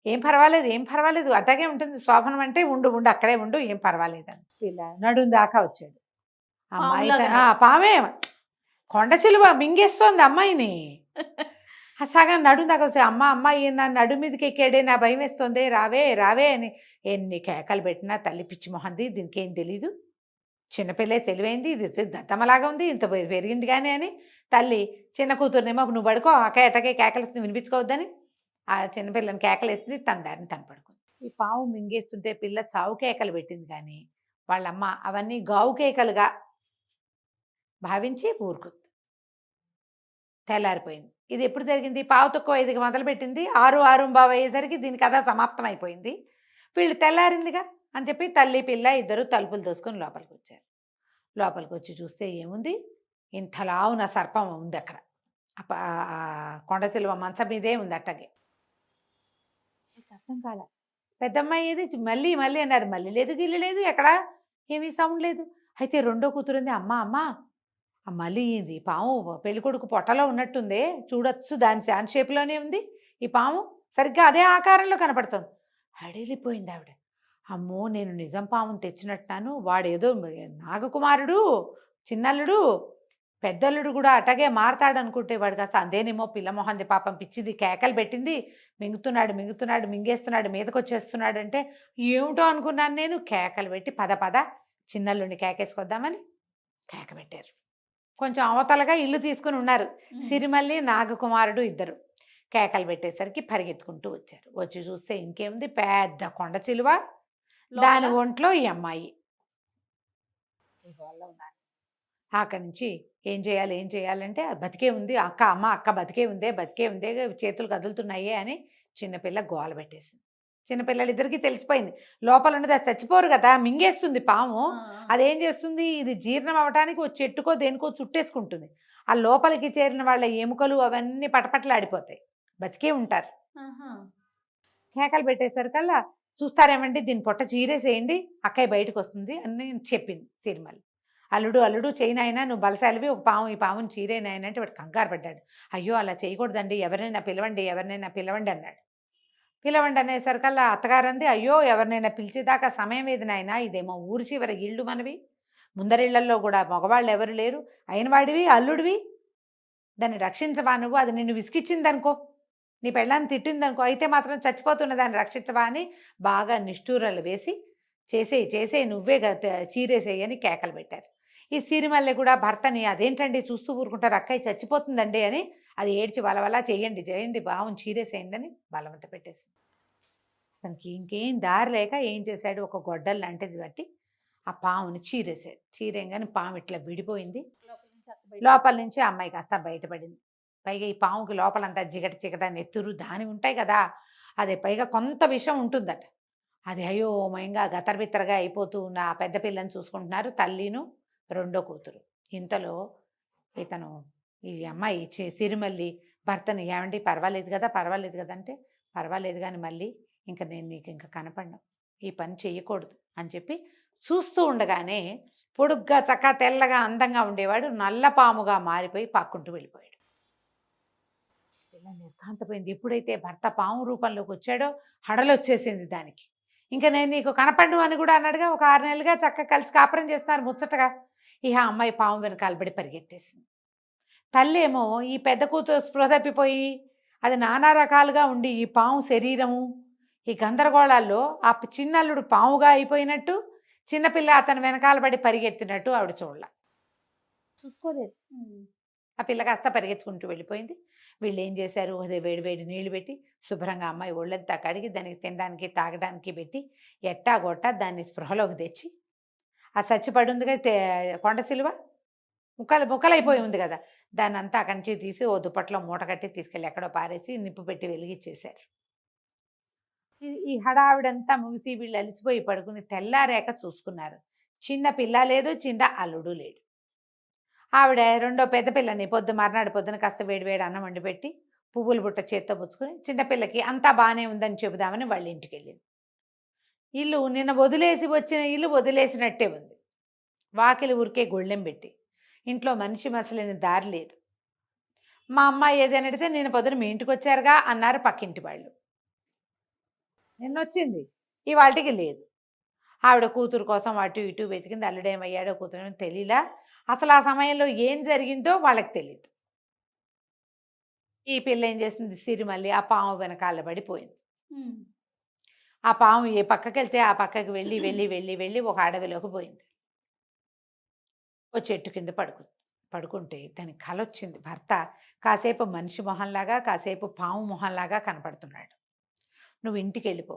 ఏం పర్వాలేదు అట్లాగే ఉంటుంది శోభనం అంటే, ఉండు అక్కడే ఉండు, ఏం పర్వాలేదు అని ఇలా నడుం దాకా వచ్చాడు. అమ్మాయి పామే కొండ చిలువ మింగేస్తోంది అమ్మాయిని. సగం నడుం దాకా వస్తే, అమ్మాయి నా నడు మీదకి ఎక్కాడే, నా భయం వేస్తుంది, రావే అని ఎన్ని కేకలు పెట్టినా తల్లి పిచ్చి మొహంది, దీనికి ఏం తెలీదు, చిన్నపిల్లే తెలివైంది, ఇది దత్తమలాగా ఉంది, ఇంత పెరిగింది కానీ అని తల్లి చిన్న కూతురునేమో నువ్వు పడుకో ఎటకే కేకలు వినిపించుకోవద్దని ఆ చిన్నపిల్లని కేకలేస్తుంది, తన దారిని తను పడుకుంది. ఈ పాము మింగేస్తుంటే పిల్ల చావు కేకలు పెట్టింది కానీ వాళ్ళమ్మ అవన్నీ గావు కేకలుగా భావించి ఊరుకుంది. తెల్లారిపోయింది. ఇది ఎప్పుడు జరిగింది, పావు తక్కువ 5కి మొదలుపెట్టింది, 6:15 అయ్యేసరికి దీని కథ సమాప్తం అయిపోయింది. వీళ్ళు తెల్లారిందిగా అని చెప్పి తల్లి పిల్ల ఇద్దరు తలుపులు దోసుకొని లోపలికి వచ్చారు. లోపలికి వచ్చి చూస్తే ఏముంది, ఇంతలా ఉన్న సర్పం ఉంది అక్కడ. కొండ సిలువ మంచం మీదే ఉంది అట్టగే. అర్థం కాల. పెద్దమ్మాయి ఏది మళ్ళీ అన్నారు, మళ్ళీ లేదు గిల్లి లేదు, ఎక్కడ ఏమీ సౌండ్ లేదు. అయితే రెండో కూతురుంది, అమ్మ మళ్ళీ ఇది పాము పెళ్ళికొడుకు పొట్టలో ఉన్నట్టుంది, చూడొచ్చు, దాని షేప్లోనే ఉంది ఈ పాము, సరిగ్గా అదే ఆకారంలో కనపడుతుంది. అడిలిపోయింది ఆవిడ. అమ్మో, నేను నిజం పామును తెచ్చినట్టున్నాను, వాడేదో నాగకుమారుడు చిన్నల్లుడు పెద్దల్లుడు కూడా అటగే మారతాడు అనుకుంటే వాడు కాస్త అదేనేమో పిల్లమొహంది పాపం పిచ్చిది, కేకలు పెట్టింది, మింగుతున్నాడు మింగేస్తున్నాడు, మీదకి వచ్చేస్తున్నాడు అంటే ఏమిటో అనుకున్నాను నేను. కేకలు పెట్టి పద చిన్నల్లుడిని కేకేసుకొద్దామని కేక పెట్టారు. కొంచెం అవతలగా ఇల్లు తీసుకుని ఉన్నారు సిరిమల్లి నాగకుమారుడు ఇద్దరు. కేకలు పెట్టేసరికి పరిగెత్తుకుంటూ వచ్చారు. వచ్చి చూస్తే ఇంకేముంది, పెద్ద కొండ చిలువ, దాని ఒంట్లో ఈ అమ్మాయి ఉన్నారు. అక్కడి నుంచి ఏం చేయాలంటే బతికే ఉంది అక్క బతికే ఉందే చేతులు కదులుతున్నాయే అని చిన్నపిల్ల గోల పెట్టేసింది. చిన్నపిల్లలిద్దరికీ తెలిసిపోయింది, లోపల ఉన్నది అది చచ్చిపోరు కదా, మింగేస్తుంది పాము. అదేం చేస్తుంది, ఇది జీర్ణం అవ్వటానికి ఓ చెట్టుకో దేనికో చుట్టేసుకుంటుంది. ఆ లోపలికి చేరిన వాళ్ళ ఎముకలు అవన్నీ పటపటలాడిపోతాయి, బతికే ఉంటారు. కేకలు పెట్టేసరికల్లా చూస్తారేమండి, దీని పొట్ట చీరేసేయండి, అక్కయ్య బయటకు వస్తుంది అని చెప్పింది సిరిమల్లి. అల్లుడు చేయనాయన, నువ్వు బలశాలివి, ఈ పాముని చీరేనాయన అంటే వాడు కంగారు పడ్డాడు. అయ్యో అలా చేయకూడదండి, ఎవరినైనా పిలవండి అన్నాడు. పిలవండి అనేసరికల్లా అత్తగారంది, అయ్యో ఎవరినైనా పిలిచేదాకా సమయం ఏది నాయన, ఇదేమో ఊరి చివరి ఇళ్ళు మనవి, ముందరిళ్లల్లో కూడా మగవాళ్ళు ఎవరు లేరు, అయిన వాడివి అల్లుడివి, దాన్ని రక్షించవా నువ్వు, అది నిన్ను విసిగిచ్చిందనుకో, నీ పెళ్ళాన్ని తిట్టిందనుకో, అయితే మాత్రం చచ్చిపోతున్న దాన్ని రక్షించవా అని బాగా నిష్ఠూరాలు వేసి చేసేయి నువ్వే చీరేసేయి అని కేకలు పెట్టారు. ఈ సిరిమల్లె కూడా భర్తని, అదేంటండి చూస్తూ ఊరుకుంటారు, అక్కయ్య చచ్చిపోతుందండి అని అది ఏడ్చి వలవలా చేయండి చేయండి బావుని చీరేసేయండి అని బలవంత పెట్టేసింది. తనకి ఇంకేం దారి లేక ఏం చేశాడు, ఒక గొడ్డలు లాంటిది బట్టి ఆ పాముని చీరేసాడు. చీరేయంగానే పాము ఇట్లా విడిపోయింది. లోపల నుంచి ఆ అమ్మాయి కాస్త బయటపడింది. పైగా ఈ పాముకి లోపలంతా జిగట చిగట నెత్తురు దాని ఉంటాయి కదా, అదే పైగా కొంత విషం ఉంటుందట. అది అయోమయంగా గతరబిత్తరగా అయిపోతూ ఉన్న ఆ పెద్ద పిల్లని చూసుకుంటున్నారు తల్లిను రెండో కూతురు. ఇంతలో ఇతను ఈ అమ్మాయి సిరిమల్లి భర్తని, ఏమండి పర్వాలేదు కదా పర్వాలేదు కదా అంటే, పర్వాలేదు కానీ మళ్ళీ ఇంకా నేను నీకు ఇంకా కనపడను, ఈ పని చెయ్యకూడదు అని చెప్పి చూస్తూ ఉండగానే పొడుగ్గా చక్క తెల్లగా అందంగా ఉండేవాడు నల్లపాముగా మారిపోయి పక్కుంటూ వెళ్ళిపోయాడు. పిల్ల నిర్ఘాంతపోయింది. ఎప్పుడైతే భర్త పాము రూపంలోకి వచ్చాడో హడలొచ్చేసింది దానికి. ఇంకా నేను నీకు కనపడ్ను అని కూడా అన్నాడుగా. ఒక 6 నెలలుగా చక్కగా కలిసి కాపురం చేస్తున్నారు ముచ్చటగా. ఇక అమ్మాయి పాము వెనకాలబడి పరిగెత్తేసింది. తల్లేమో ఈ పెద్ద కూతురు స్పృహ తప్పిపోయి అది నానా రకాలుగా ఉండి ఈ పాము శరీరము ఈ గందరగోళాల్లో ఆ చిన్నల్లుడు పాముగా అయిపోయినట్టు, చిన్నపిల్ల అతను వెనకాలబడి పరిగెత్తినట్టు ఆవిడ చూసుకోలేదు. ఆ పిల్ల కాస్త పరిగెత్తుకుంటూ వెళ్ళిపోయింది. వీళ్ళు ఏం చేశారు, అదే వేడి వేడి నీళ్లు పెట్టి శుభ్రంగా అమ్మాయి ఒళ్ళంతా కడిగి దానికి తినడానికి తాగడానికి పెట్టి ఎట్టాగొట్టా దాన్ని స్పృహలోకి తెచ్చి, ఆ చచ్చిపడి ఉందిగా కొండ సిలువ ముక్కలైపోయి ఉంది కదా, దాన్ని అంతా అక్కడి నుంచి తీసి ఓ దుప్పట్లో మూట కట్టి తీసుకెళ్ళి ఎక్కడో పారేసి నిప్పు పెట్టి వెలిగించేశారు. ఈ హడావిడంతా ముగిసి వీళ్ళు అలిసిపోయి పడుకుని తెల్లారేక చూసుకున్నారు. చిన్న పిల్ల లేదు, చిన్న అల్లుడు లేడు. ఆవిడ రెండో పెద్ద పిల్లని మర్నాడు పొద్దున కాస్త వేడి వేడి అన్నం వండి పెట్టి పువ్వుల బుట్ట చేత్తో పుచ్చుకుని చిన్నపిల్లకి అంతా బాగానే ఉందని చెబుదామని వాళ్ళ ఇంటికి వెళ్ళింది. ఇల్లు నిన్న వదిలేసి వచ్చిన ఇల్లు వదిలేసినట్టే ఉంది. వాకిలి ఊరికే గొళ్ళెం పెట్టి, ఇంట్లో మనిషి మసలేని దారి లేదు. మా అమ్మాయి ఏదైనా అడిగితే నేను పొద్దున మీ ఇంటికి వచ్చారుగా అన్నారు పక్కింటి వాళ్ళు. నిన్నొచ్చింది, ఇవాళకి లేదు. ఆవిడ కూతురు కోసం అటు ఇటు వెతికింది. అల్లుడేమయ్యాడో కూతురు తెలియలా. అసలు ఆ సమయంలో ఏం జరిగిందో వాళ్ళకి తెలియదు. ఈ పిల్ల ఏం చేసింది, సిరిమల్లి ఆ పాము వెనకాల పడిపోయింది. ఆ పాము ఏ పక్కకి వెళ్తే ఆ పక్కకి వెళ్ళి వెళ్ళి వెళ్ళి వెళ్ళి ఒక అడవిలోకి పోయింది. ఓ చెట్టు కింద పడుకుంటే దానికి కల వచ్చింది. భర్త కాసేపు మనిషి మొహంలాగా కాసేపు పాము మొహంలాగా కనపడుతున్నాడు. నువ్వు ఇంటికి వెళ్ళిపో,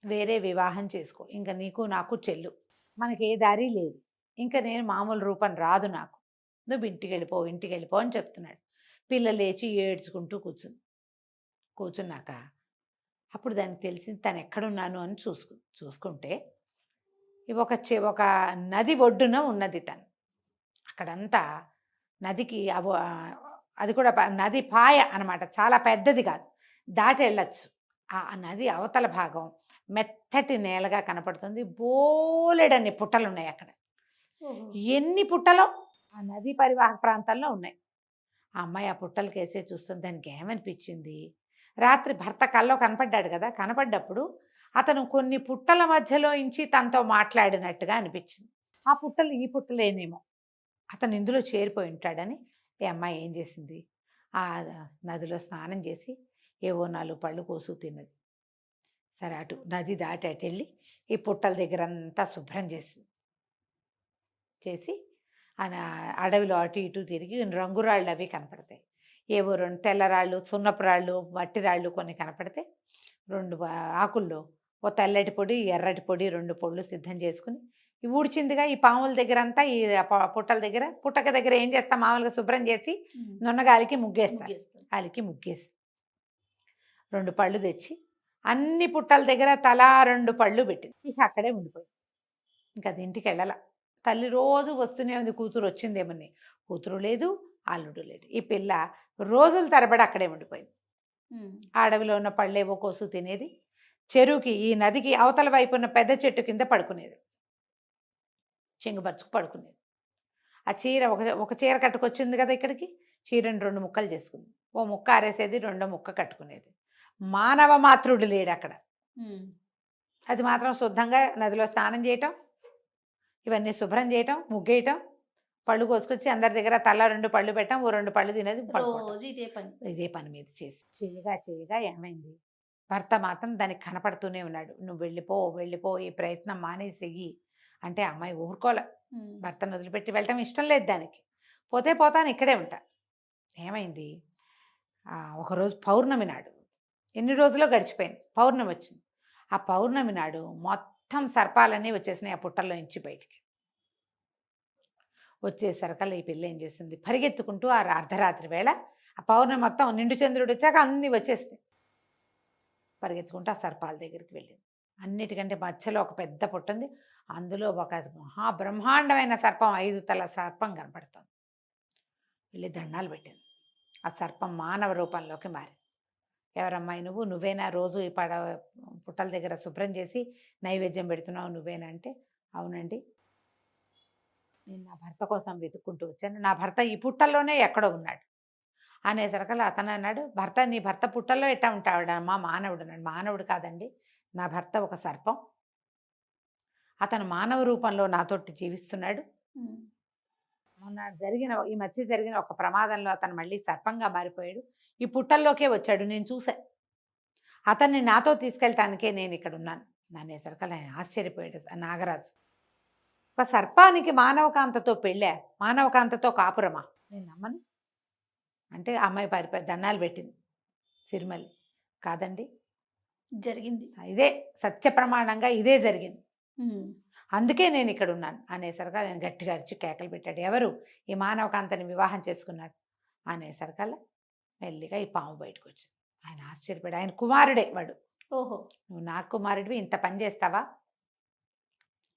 వేరే వివాహం చేసుకో, ఇంకా నీకు నాకు చెల్లు, మనకి ఏ దారి లేదు, ఇంకా నేను మామూలు రూపం రాదు నాకు, నువ్వు ఇంటికి వెళ్ళిపో అని చెప్తున్నాడు. పిల్ల లేచి ఏడ్చుకుంటూ కూర్చున్నాక అప్పుడు దానికి తెలిసింది తను ఎక్కడున్నాను అని చూసుకుంటే ఒక నది ఒడ్డున ఉన్నది తను. అక్కడంతా నదికి అది కూడా నది పాయ అనమాట, చాలా పెద్దది కాదు, దాటి వెళ్ళచ్చు. ఆ నది అవతల భాగం మెత్తటి నేలగా కనపడుతుంది. బోలెడన్ని పుట్టలు ఉన్నాయి అక్కడ. ఎన్ని పుట్టలో ఆ నదీ పరివాహక ప్రాంతాల్లో ఉన్నాయి. ఆ అమ్మాయి ఆ పుట్టలకి వేసే చూస్తుంది. దానికి ఏమనిపించింది, రాత్రి భర్త కల్లో కనపడ్డాడు కదా, కనపడ్డప్పుడు అతను కొన్ని పుట్టల మధ్యలో ఇంచి తనతో మాట్లాడినట్టుగా అనిపించింది. ఆ పుట్టలు ఈ పుట్టలేనేమో, అతను ఇందులో చేరిపోయి ఉంటాడని ఈ అమ్మాయి ఏం చేసింది, ఆ నదిలో స్నానం చేసి ఏవో 4 పళ్ళు కోసు తిన్నది. సరే అటు నది దాటి అటు వెళ్ళి ఈ పుట్టల దగ్గర అంతా శుభ్రం చేసి అడవిలో అటు ఇటు తిరిగి రంగురాళ్ళు అవి కనపడతాయి. ఏవో 2 తెల్లరాళ్ళు, సున్నపు రాళ్ళు, మట్టి రాళ్ళు కొన్ని కనపడితే 2 ఆకుల్లో ఓ తెల్లటి పొడి ఎర్రటి పొడి 2 పొళ్ళు సిద్ధం చేసుకుని ఊడ్చిందిగా ఈ పాముల దగ్గర అంతా, ఈ పుట్టల దగ్గర పుట్టక దగ్గర ఏం చేస్తాం మామూలుగా శుభ్రం చేసి నున్నగాలికి ముగ్గేసి 2 పళ్ళు తెచ్చి అన్ని పుట్టల దగ్గర తలా 2 పళ్ళు పెట్టింది. ఇక అక్కడే ఉండిపోయింది. ఇంకా అది ఇంటికి వెళ్ళాల. తల్లి రోజు వస్తూనే ఉంది, కూతురు వచ్చిందేమని. కూతురు లేదు, అల్లుడు లేదు. ఈ పిల్ల రోజుల తరబడి అక్కడే ఉండిపోయింది. ఆ అడవిలో ఉన్న పళ్ళేవో కోసు తినేది, చెరువుకి ఈ నదికి అవతల వైపు ఉన్న పెద్ద చెట్టు కింద పడుకునేది, చెంగుపరుచుకు పడుకునేది. ఆ చీర ఒక చీర కట్టుకొచ్చింది కదా ఇక్కడికి, చీరని 2 ముక్కలు చేసుకుంది. ఓ ముక్క ఆరేసేది, 2వ ముక్క కట్టుకునేది. మానవ మాతృడు లేడు అక్కడ. అది మాత్రం శుద్ధంగా నదిలో స్నానం చేయటం, ఇవన్నీ శుభ్రం చేయటం, ముగ్గేయటం, పళ్ళు కోసుకొచ్చి అందరి దగ్గర తల 2 పళ్ళు పెట్టడం, ఓ 2 పళ్ళు తినేది, ఇదే పని మీద చేయగా ఏమైంది, భర్త మాత్రం దానికి కనపడుతూనే ఉన్నాడు. నువ్వు వెళ్ళిపో ఈ ప్రయత్నం మానేసేయి అంటే అమ్మాయి ఊరుకోలే. భర్తను వదిలిపెట్టి వెళ్ళటం ఇష్టం లేదు దానికి. పోతే పోతాను ఇక్కడే ఉంటా, ఏమైంది, ఒకరోజు పౌర్ణమి నాడు, ఎన్ని రోజులో గడిచిపోయింది, పౌర్ణమి వచ్చింది. ఆ పౌర్ణమి నాడు మొత్తం సర్పాలన్నీ వచ్చేసినాయి ఆ పుట్టల్లో నుంచి బయటికి. వచ్చేసరికల్లా ఈ పిల్ల ఏం చేస్తుంది, పరిగెత్తుకుంటూ ఆ అర్ధరాత్రి వేళ ఆ పౌర్ణమి మొత్తం నిండు చంద్రుడు వచ్చాక అన్నీ వచ్చేసినాయి. పరిగెత్తుకుంటూ ఆ సర్పాల దగ్గరికి వెళ్ళింది. అన్నిటికంటే మధ్యలో ఒక పెద్ద పుట్ట ఉంది, అందులో ఒక మహాబ్రహ్మాండమైన సర్పం, 5 తల సర్పం కనపడుతుంది. వెళ్ళి దండాలు పెట్టింది. ఆ సర్పం మానవ రూపంలోకి మారింది. ఎవరమ్మాయి నువ్వు, నువ్వేనా రోజు ఈ పుట్టల దగ్గర శుభ్రం చేసి నైవేద్యం పెడుతున్నావు, నువ్వేనా అంటే, అవునండి, నేను నా భర్త కోసం వెతుక్కుంటూ వచ్చాను, నా భర్త ఈ పుట్టల్లోనే ఎక్కడో ఉన్నాడు అనేసరికల్లా అతను అన్నాడు, నీ భర్త పుట్టల్లో ఎట్టా ఉంటాడమ్మా, మానవుడు అన్నాడు. మానవుడు కాదండి, నా భర్త ఒక సర్పం, అతను మానవ రూపంలో నాతోటి జీవిస్తున్నాడు. ఈ మధ్య జరిగిన ఒక ప్రమాదంలో అతను మళ్ళీ సర్పంగా మారిపోయాడు, ఈ పుట్టల్లోకే వచ్చాడు, నేను చూసా, అతన్ని నాతో తీసుకెళ్ళటానికే నేను ఇక్కడ ఉన్నాను అనేసరికల్లా ఆశ్చర్యపోయాడు నాగరాజు. ఒక సర్పానికి మానవకాంతతో పెళ్ళా, మానవకాంతతో కాపురమా, నేను నమ్మను అంటే అమ్మాయి దండాలు పెట్టింది. సిరిమల్లి, కాదండి
జరిగింది,
ఇదే సత్య ప్రమాణంగా ఇదే జరిగింది, అందుకే నేను ఇక్కడ ఉన్నాను అనేసరిగా నేను గట్టిగా అరిచి కేకలు పెట్టాడు. ఎవరు ఈ మానవకాంతని వివాహం చేసుకున్నాడు అనేసరికల్లా మెల్లిగా ఈ పాము బయటకు వచ్చింది. ఆయన ఆశ్చర్యపడి, ఆయన కుమారుడే వాడు.
ఓహో,
నువ్వు నా కుమారుడివి, ఇంత పని చేస్తావా,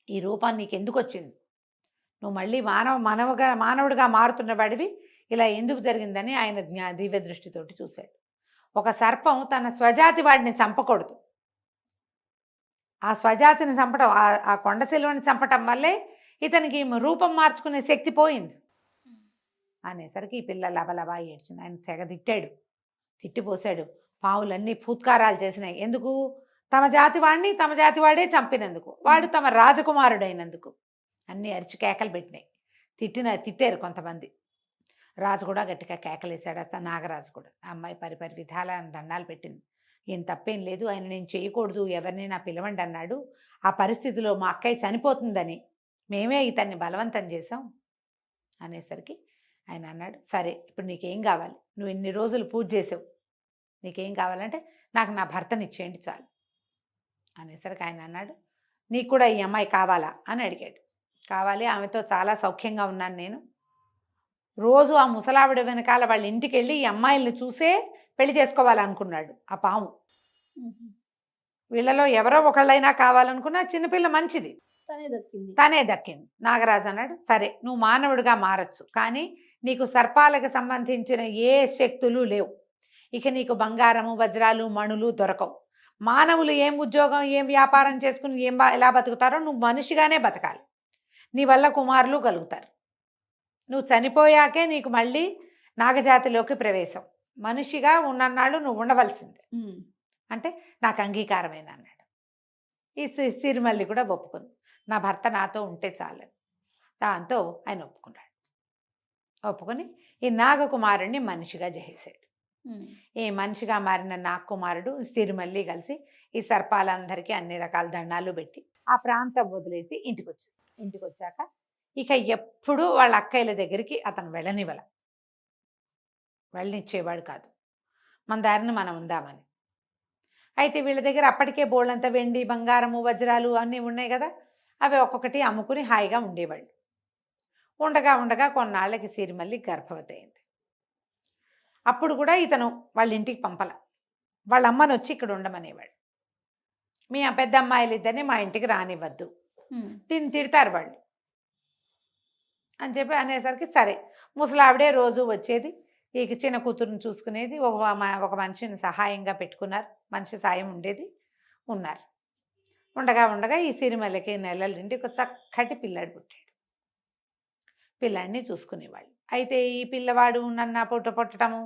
ఈ రూపం నీకు ఎందుకు వచ్చింది, నువ్వు మళ్ళీ మానవుడిగా మారుతున్న వాడివి, ఇలా ఎందుకు జరిగిందని ఆయన దివ్య దృష్టితోటి చూశాడు. ఒక సర్పం తన స్వజాతి వాడిని చంపకూడదు, ఆ స్వజాతిని చంపటం, ఆ కొండ శిలువని చంపటం వల్లే ఇతనికి రూపం మార్చుకునే శక్తి పోయింది అనేసరికి ఈ పిల్ల లబలబా ఏడ్చింది. ఆయన తెగ తిట్టాడు, తిట్టిపోసాడు. పావులన్నీ ఫూత్కారాలు చేసినాయి. ఎందుకు, తమ జాతి వాడే చంపినందుకు, వాడు తమ రాజకుమారుడైనందుకు అన్నీ అరిచి కేకలు పెట్టినాయి. తిట్టారు కొంతమంది. రాజు కూడా గట్టిగా కేకలేశాడు, అతను నాగరాజు కూడా. ఆ అమ్మాయి పరిపరి విధాల దండాలు పెట్టింది. ఏం తప్పేం లేదు, ఆయన నేను చేయకూడదు, ఎవరినైనా పిలవండి అన్నాడు, ఆ పరిస్థితిలో మా అక్కయ్య చనిపోతుందని మేమే ఇతన్ని బలవంతం చేసాం అనేసరికి ఆయన అన్నాడు, సరే ఇప్పుడు నీకేం కావాలి, నువ్వు ఇన్ని రోజులు పూజ చేసావు, నీకేం కావాలంటే నాకు నా భర్తని ఇచ్చేయండి చాలు అనేసరికి ఆయన అన్నాడు, నీకు కూడా ఈ అమ్మాయి కావాలా అని అడిగాడు. కావాలి, ఆమెతో చాలా సౌఖ్యంగా ఉన్నాను నేను, రోజు ఆ ముసలావిడ వెనకాల వాళ్ళ ఇంటికి వెళ్ళి ఈ అమ్మాయిల్ని చూసే పెళ్లి చేసుకోవాలనుకున్నాడు ఆ పాము. వీళ్ళలో ఎవరో ఒకళ్ళైనా కావాలనుకున్నా, చిన్నపిల్ల మంచిది, తనే దక్కింది. నాగరాజు అన్నాడు, సరే నువ్వు మానవుడిగా మారచ్చు, కానీ నీకు సర్పాలకు సంబంధించిన ఏ శక్తులు లేవు, ఇక నీకు బంగారము వజ్రాలు మణులు దొరకవు. మానవులు ఏం ఉద్యోగం ఏం వ్యాపారం చేసుకుని ఎలా బతుకుతారో నువ్వు మనిషిగానే బతకాలి, నీ వల్ల కుమారులు కలుగుతారు, నువ్వు చనిపోయాకే నీకు మళ్ళీ నాగజాతిలోకి ప్రవేశం, మనిషిగా ఉన్నన్నాళ్ళు నువ్వు ఉండవలసిందే అంటే నాకు అంగీకారమైన అన్నాడు. ఈ సిరిమల్లి కూడా ఒప్పుకుంది, నా భర్త నాతో ఉంటే చాలని. దాంతో ఆయన ఒప్పుకొని ఈ నాగకుమారుణ్ణి మనిషిగా చేసేసాడు. ఈ మనిషిగా మారిన నాగకుమారుడు సిరిమల్లి కలిసి ఈ సర్పాలందరికీ అన్ని రకాల దండాలు పెట్టి ఆ ప్రాంతం వదిలేసి ఇంటికి వచ్చాక ఇక ఎప్పుడూ వాళ్ళ అక్కయ్యల దగ్గరికి అతను వెళ్ళనిచ్చేవాడు కాదు, మన దారిని మనం ఉందామని. అయితే వీళ్ళ దగ్గర అప్పటికే బోళ్ళంత వెండి బంగారము వజ్రాలు అన్నీ ఉన్నాయి కదా, అవి ఒక్కొక్కటి అమ్ముకుని హాయిగా ఉండేవాళ్ళు. ఉండగా కొన్నాళ్ళకి సిరిమల్లి గర్భవతి అయింది. అప్పుడు కూడా ఇతను వాళ్ళ ఇంటికి పంపల, వాళ్ళ అమ్మని వచ్చి ఇక్కడ ఉండమనేవాడు. మీ పెద్ద అమ్మాయిలు ఇద్దరిని మా ఇంటికి రానివ్వద్దు, దీన్ని తిడతారు వాళ్ళు అని చెప్పి అనేసరికి సరే ముసలావిడే రోజు వచ్చేది, ఈ చిన్న కూతురుని చూసుకునేది, ఒక మనిషిని సహాయంగా పెట్టుకున్నారు, మనిషి సాయం ఉన్నారు. ఉండగా ఈ సిరిమల్లికి నెలల నుండి ఒక చక్కటి పిల్లాడు పుట్టాడు. పిల్లాడిని చూసుకునేవాళ్ళు. అయితే ఈ పిల్లవాడు నన్న పుట్టటము,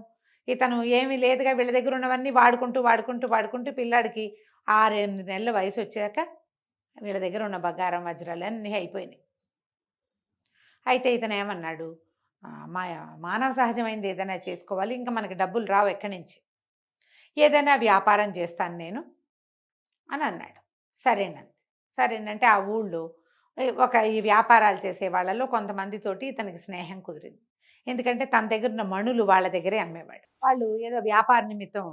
ఇతను ఏమీ లేదుగా వీళ్ళ దగ్గర ఉన్నవన్నీ వాడుకుంటూ పిల్లాడికి 6-8 నెలల వయసు వచ్చాక వీళ్ళ దగ్గర ఉన్న బంగారం వజ్రాలు అన్నీ అయిపోయినాయి. అయితే ఇతను ఏమన్నాడు, మానవ సహజమైంది ఏదైనా చేసుకోవాలి, ఇంకా మనకి డబ్బులు రావు ఎక్కడి నుంచి, ఏదైనా వ్యాపారం చేస్తాను నేను అని అన్నాడు. సరేనంటే ఆ ఊళ్ళో ఈ వ్యాపారాలు చేసే వాళ్ళలో కొంతమందితోటి ఇతనికి స్నేహం కుదిరింది. ఎందుకంటే తన దగ్గర ఉన్న మణులు వాళ్ళ దగ్గరే అమ్మేవాడు. వాళ్ళు ఏదో వ్యాపార నిమిత్తం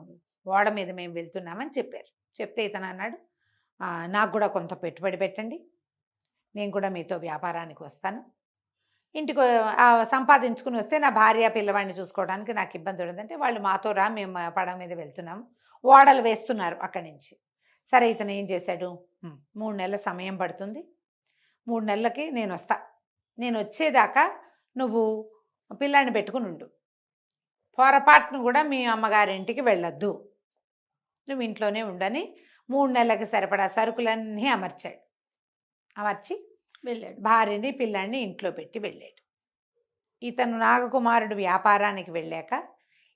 ఓడ మీద మేము వెళ్తున్నామని చెప్పారు. చెప్తే ఇతను అన్నాడు, నాకు కూడా కొంత పెట్టుబడి పెట్టండి, నేను కూడా మీతో వ్యాపారానికి వస్తాను, ఇంటికి సంపాదించుకుని వస్తే నా భార్య పిల్లవాడిని చూసుకోవడానికి నాకు ఇబ్బంది ఉండదంటే, వాళ్ళు మాతో రా, మేము పడవ మీద వెళ్తున్నాము, ఓడలు వేస్తున్నారు అక్కడి నుంచి. సరే ఇతను ఏం చేశాడు, 3 నెలల సమయం పడుతుంది, 3 నెలలకి నేను వస్తా, నేను వచ్చేదాకా నువ్వు పిల్లాన్ని పెట్టుకుని ఉండు, పొరపాటును కూడా మీ అమ్మగారింటికి వెళ్ళొద్దు, నువ్వు ఇంట్లోనే ఉండని 3 నెలలకు సరిపడా సరుకులన్నీ అమర్చాడు. అమర్చి వెళ్ళాడు. భార్యని పిల్లాన్ని ఇంట్లో పెట్టి వెళ్ళాడు. ఇతను నాగకుమారుడు వ్యాపారానికి వెళ్ళాక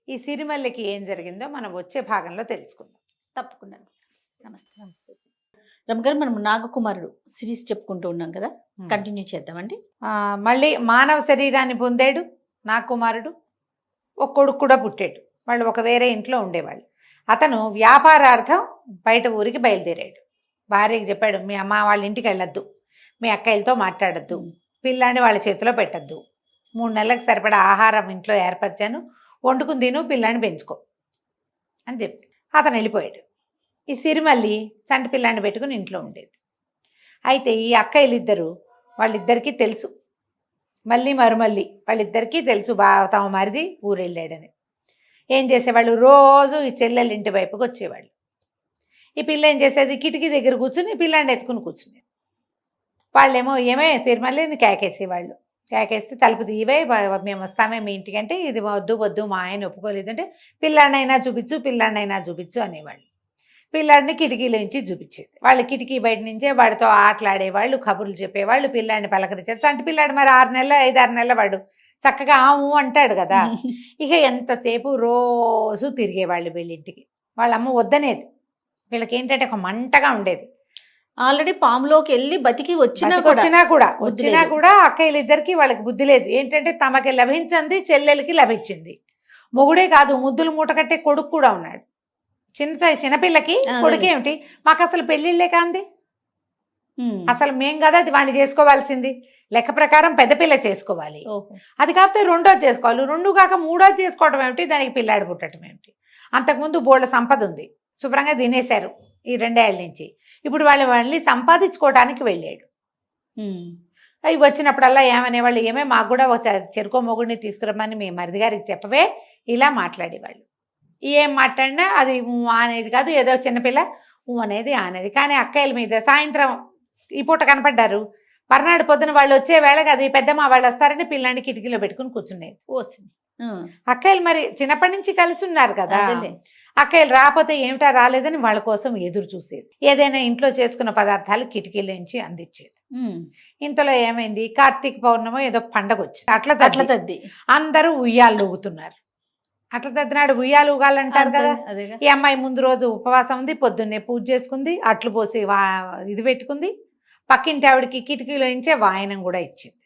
ఈ సిరిమల్లెకి ఏం జరిగిందో మనం వచ్చే భాగంలో తెలుసుకుందాం.
తప్పకుండా. నమస్తే. నమస్తే రమగారు, మనం నాగకుమారుడు సిరీస్ చెప్పుకుంటూ ఉన్నాం కదా, కంటిన్యూ చేద్దామండి.
మళ్ళీ మానవ శరీరాన్ని పొందాడు నాగకుమారుడు. ఒక కొడుకు కూడా పుట్టాడు. వాళ్ళు ఒక వేరే ఇంట్లో ఉండేవాళ్ళు. అతను వ్యాపారార్థం బయట ఊరికి బయలుదేరాడు. భార్యకి చెప్పాడు, మీ అమ్మ వాళ్ళ ఇంటికి వెళ్ళొద్దు, మీ అక్కయ్యలతో మాట్లాడద్దు, పిల్లాన్ని వాళ్ళ చేతిలో పెట్టద్దు, 3 నెలలకు సరిపడా ఆహారం ఇంట్లో ఏర్పరిచాను, వండుకుని తిను, పిల్లాన్ని పెంచుకో అని చెప్పి అతను వెళ్ళిపోయాడు. ఈ సిరిమల్లి చంటి పిల్లాన్ని పెట్టుకుని ఇంట్లో ఉండేది. అయితే ఈ అక్కయ్యలిద్దరూ, వాళ్ళిద్దరికీ తెలుసు, మళ్ళీ మరుమల్లి వాళ్ళిద్దరికీ తెలుసు తమ మరిది ఊరెళ్ళాడని. ఏం చేసేవాళ్ళు, రోజు ఈ చెల్లెళ్ళ ఇంటి వైపుకి వచ్చేవాళ్ళు. ఈ పిల్ల ఏం చేసేది, కిటికీ దగ్గర కూర్చుని పిల్లాన్ని ఎత్తుకుని కూర్చునేది. వాళ్ళేమో ఏమే సిరిమల్లిని కేకేసేవాళ్ళు. కేకేస్తే తలుపు తీవే, మేము వస్తామే మీ ఇంటికి అంటే, ఇది వద్దు వద్దు మా ఆయన ఒప్పుకోలేదు అంటే, పిల్లాడినైనా చూపించు, పిల్లాడినైనా చూపించు అనేవాళ్ళు. పిల్లాడిని కిటికీలో నుంచి చూపించేది. వాళ్ళు కిటికీ బయట నుంచే వాడితో ఆటలాడేవాళ్ళు, కబుర్లు చెప్పేవాళ్ళు, పిల్లాడిని పలకరించారు. అంటే పిల్లాడు మరి 6 నెలలు 5-6 నెలల వాడు చక్కగా ఆము అంటాడు కదా. ఇక ఎంతసేపు రోజు తిరిగేవాళ్ళు వీళ్ళింటికి. వాళ్ళమ్మ వద్దనేది. వీళ్ళకి ఏంటంటే ఒక మంటగా ఉండేది.
ఆల్రెడీ పాములోకి వెళ్ళి బతికి వచ్చినా
కూడా అక్కయ్యలిద్దరికి వాళ్ళకి బుద్ధి లేదు. ఏంటంటే తమకి లభించింది చెల్లెలకి లభించింది. మొగుడే కాదు, ముద్దులు మూట కట్టే కొడుకు కూడా ఉన్నాడు. చిన్నపిల్లకి కొడుకేమిటి, మాకు అసలు పెళ్ళిళ్ళే కాంది, అసలు మేం కదా అది వాడిని చేసుకోవాల్సింది. లెక్క ప్రకారం పెద్ద పిల్ల చేసుకోవాలి, అది కాకపోతే 2వ చేసుకోవాలి, 2 కాక 3వ చేసుకోవటం ఏమిటి, దానికి పిల్లాడు పుట్టడం ఏమిటి. అంతకుముందు బోళ్ళ సంపద ఉంది, శుభ్రంగా తినేశారు ఈ 2 ఏళ్ళ నుంచి. ఇప్పుడు వాళ్ళు మళ్ళీ సంపాదించుకోవడానికి వెళ్ళాడు. అవి వచ్చినప్పుడల్లా ఏమనేవాళ్ళు, ఏమే మాకు కూడా ఒక చెరుకో మొగుడిని తీసుకురమ్మని మీ మరిది గారికి చెప్పవే, ఇలా మాట్లాడేవాళ్ళు. ఏం మాట్లాడినా అది అనేది కాదు, ఏదో చిన్నపిల్ల అనేది అనేది. కానీ అక్కయ్యల మీద సాయంత్రం ఈ పూట కనపడ్డారు, మర్నాడు పొద్దున వాళ్ళు వచ్చే వేళకి అది పెద్దమ్మ వాళ్ళు వస్తారని పిల్లాన్ని కిటికీలో పెట్టుకుని కూర్చునేది. అక్కయ్యలు మరి చిన్నప్పటి నుంచి కలిసి ఉన్నారు కదా, అక్కయ్యలు రాకపోతే ఏమిటా రాలేదని వాళ్ళ కోసం ఎదురు చూసేది. ఏదైనా ఇంట్లో చేసుకున్న పదార్థాలు కిటికీల నుంచి అందించేది. ఇంతలో ఏమైంది, కార్తీక పౌర్ణమో ఏదో పండగ వచ్చింది, అట్ల తద్ది అందరూ ఉయ్యాలు ఊగుతున్నారు. అట్ల తద్దినాడు ఉయ్యాలు ఊగాలంటారు కదా. ఈ అమ్మాయి ముందు రోజు ఉపవాసం ఉంది, పొద్దున్నే పూజ చేసుకుంది, అట్లు పోసి ఇది పెట్టుకుంది, పక్కింటి ఆవిడకి కిటికీలో నుంచే వాయనం కూడా ఇచ్చింది.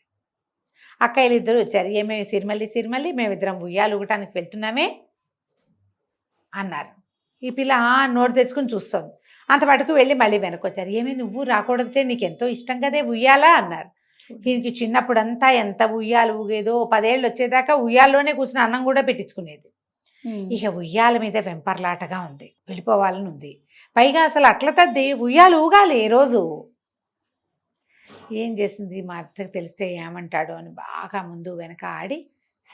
అక్కయ్యలు ఇద్దరు వచ్చారు, ఏమేమి సిరిమల్లి మేమిద్దరం ఉయ్యాలు ఊగటానికి వెళ్తున్నామే అన్నారు. ఈ పిల్ల నోరు తెచ్చుకుని చూస్తోంది. అంతపాటుకు వెళ్ళి మళ్ళీ వెనక్కి వచ్చారు. ఏమి నువ్వు రాకూడదంటే నీకు ఎంతో ఇష్టం కదే ఉయ్యాలా అన్నారు. దీనికి చిన్నప్పుడంతా ఎంత ఉయ్యాలు ఊగేదో, 10 ఏళ్ళు వచ్చేదాకా ఉయ్యాల్లోనే కూర్చుని అన్నం కూడా పెట్టించుకునేది. ఇక ఉయ్యాల మీద వెంపర్లాటగా ఉంది, వెళ్ళిపోవాలని ఉంది. పైగా అసలు అట్ల తద్ది ఉయ్యాలు ఊగాలి రోజు. ఏం చేసింది, మా అత్తకు తెలిస్తే ఏమంటాడో అని బాగా ముందు వెనక ఆడి,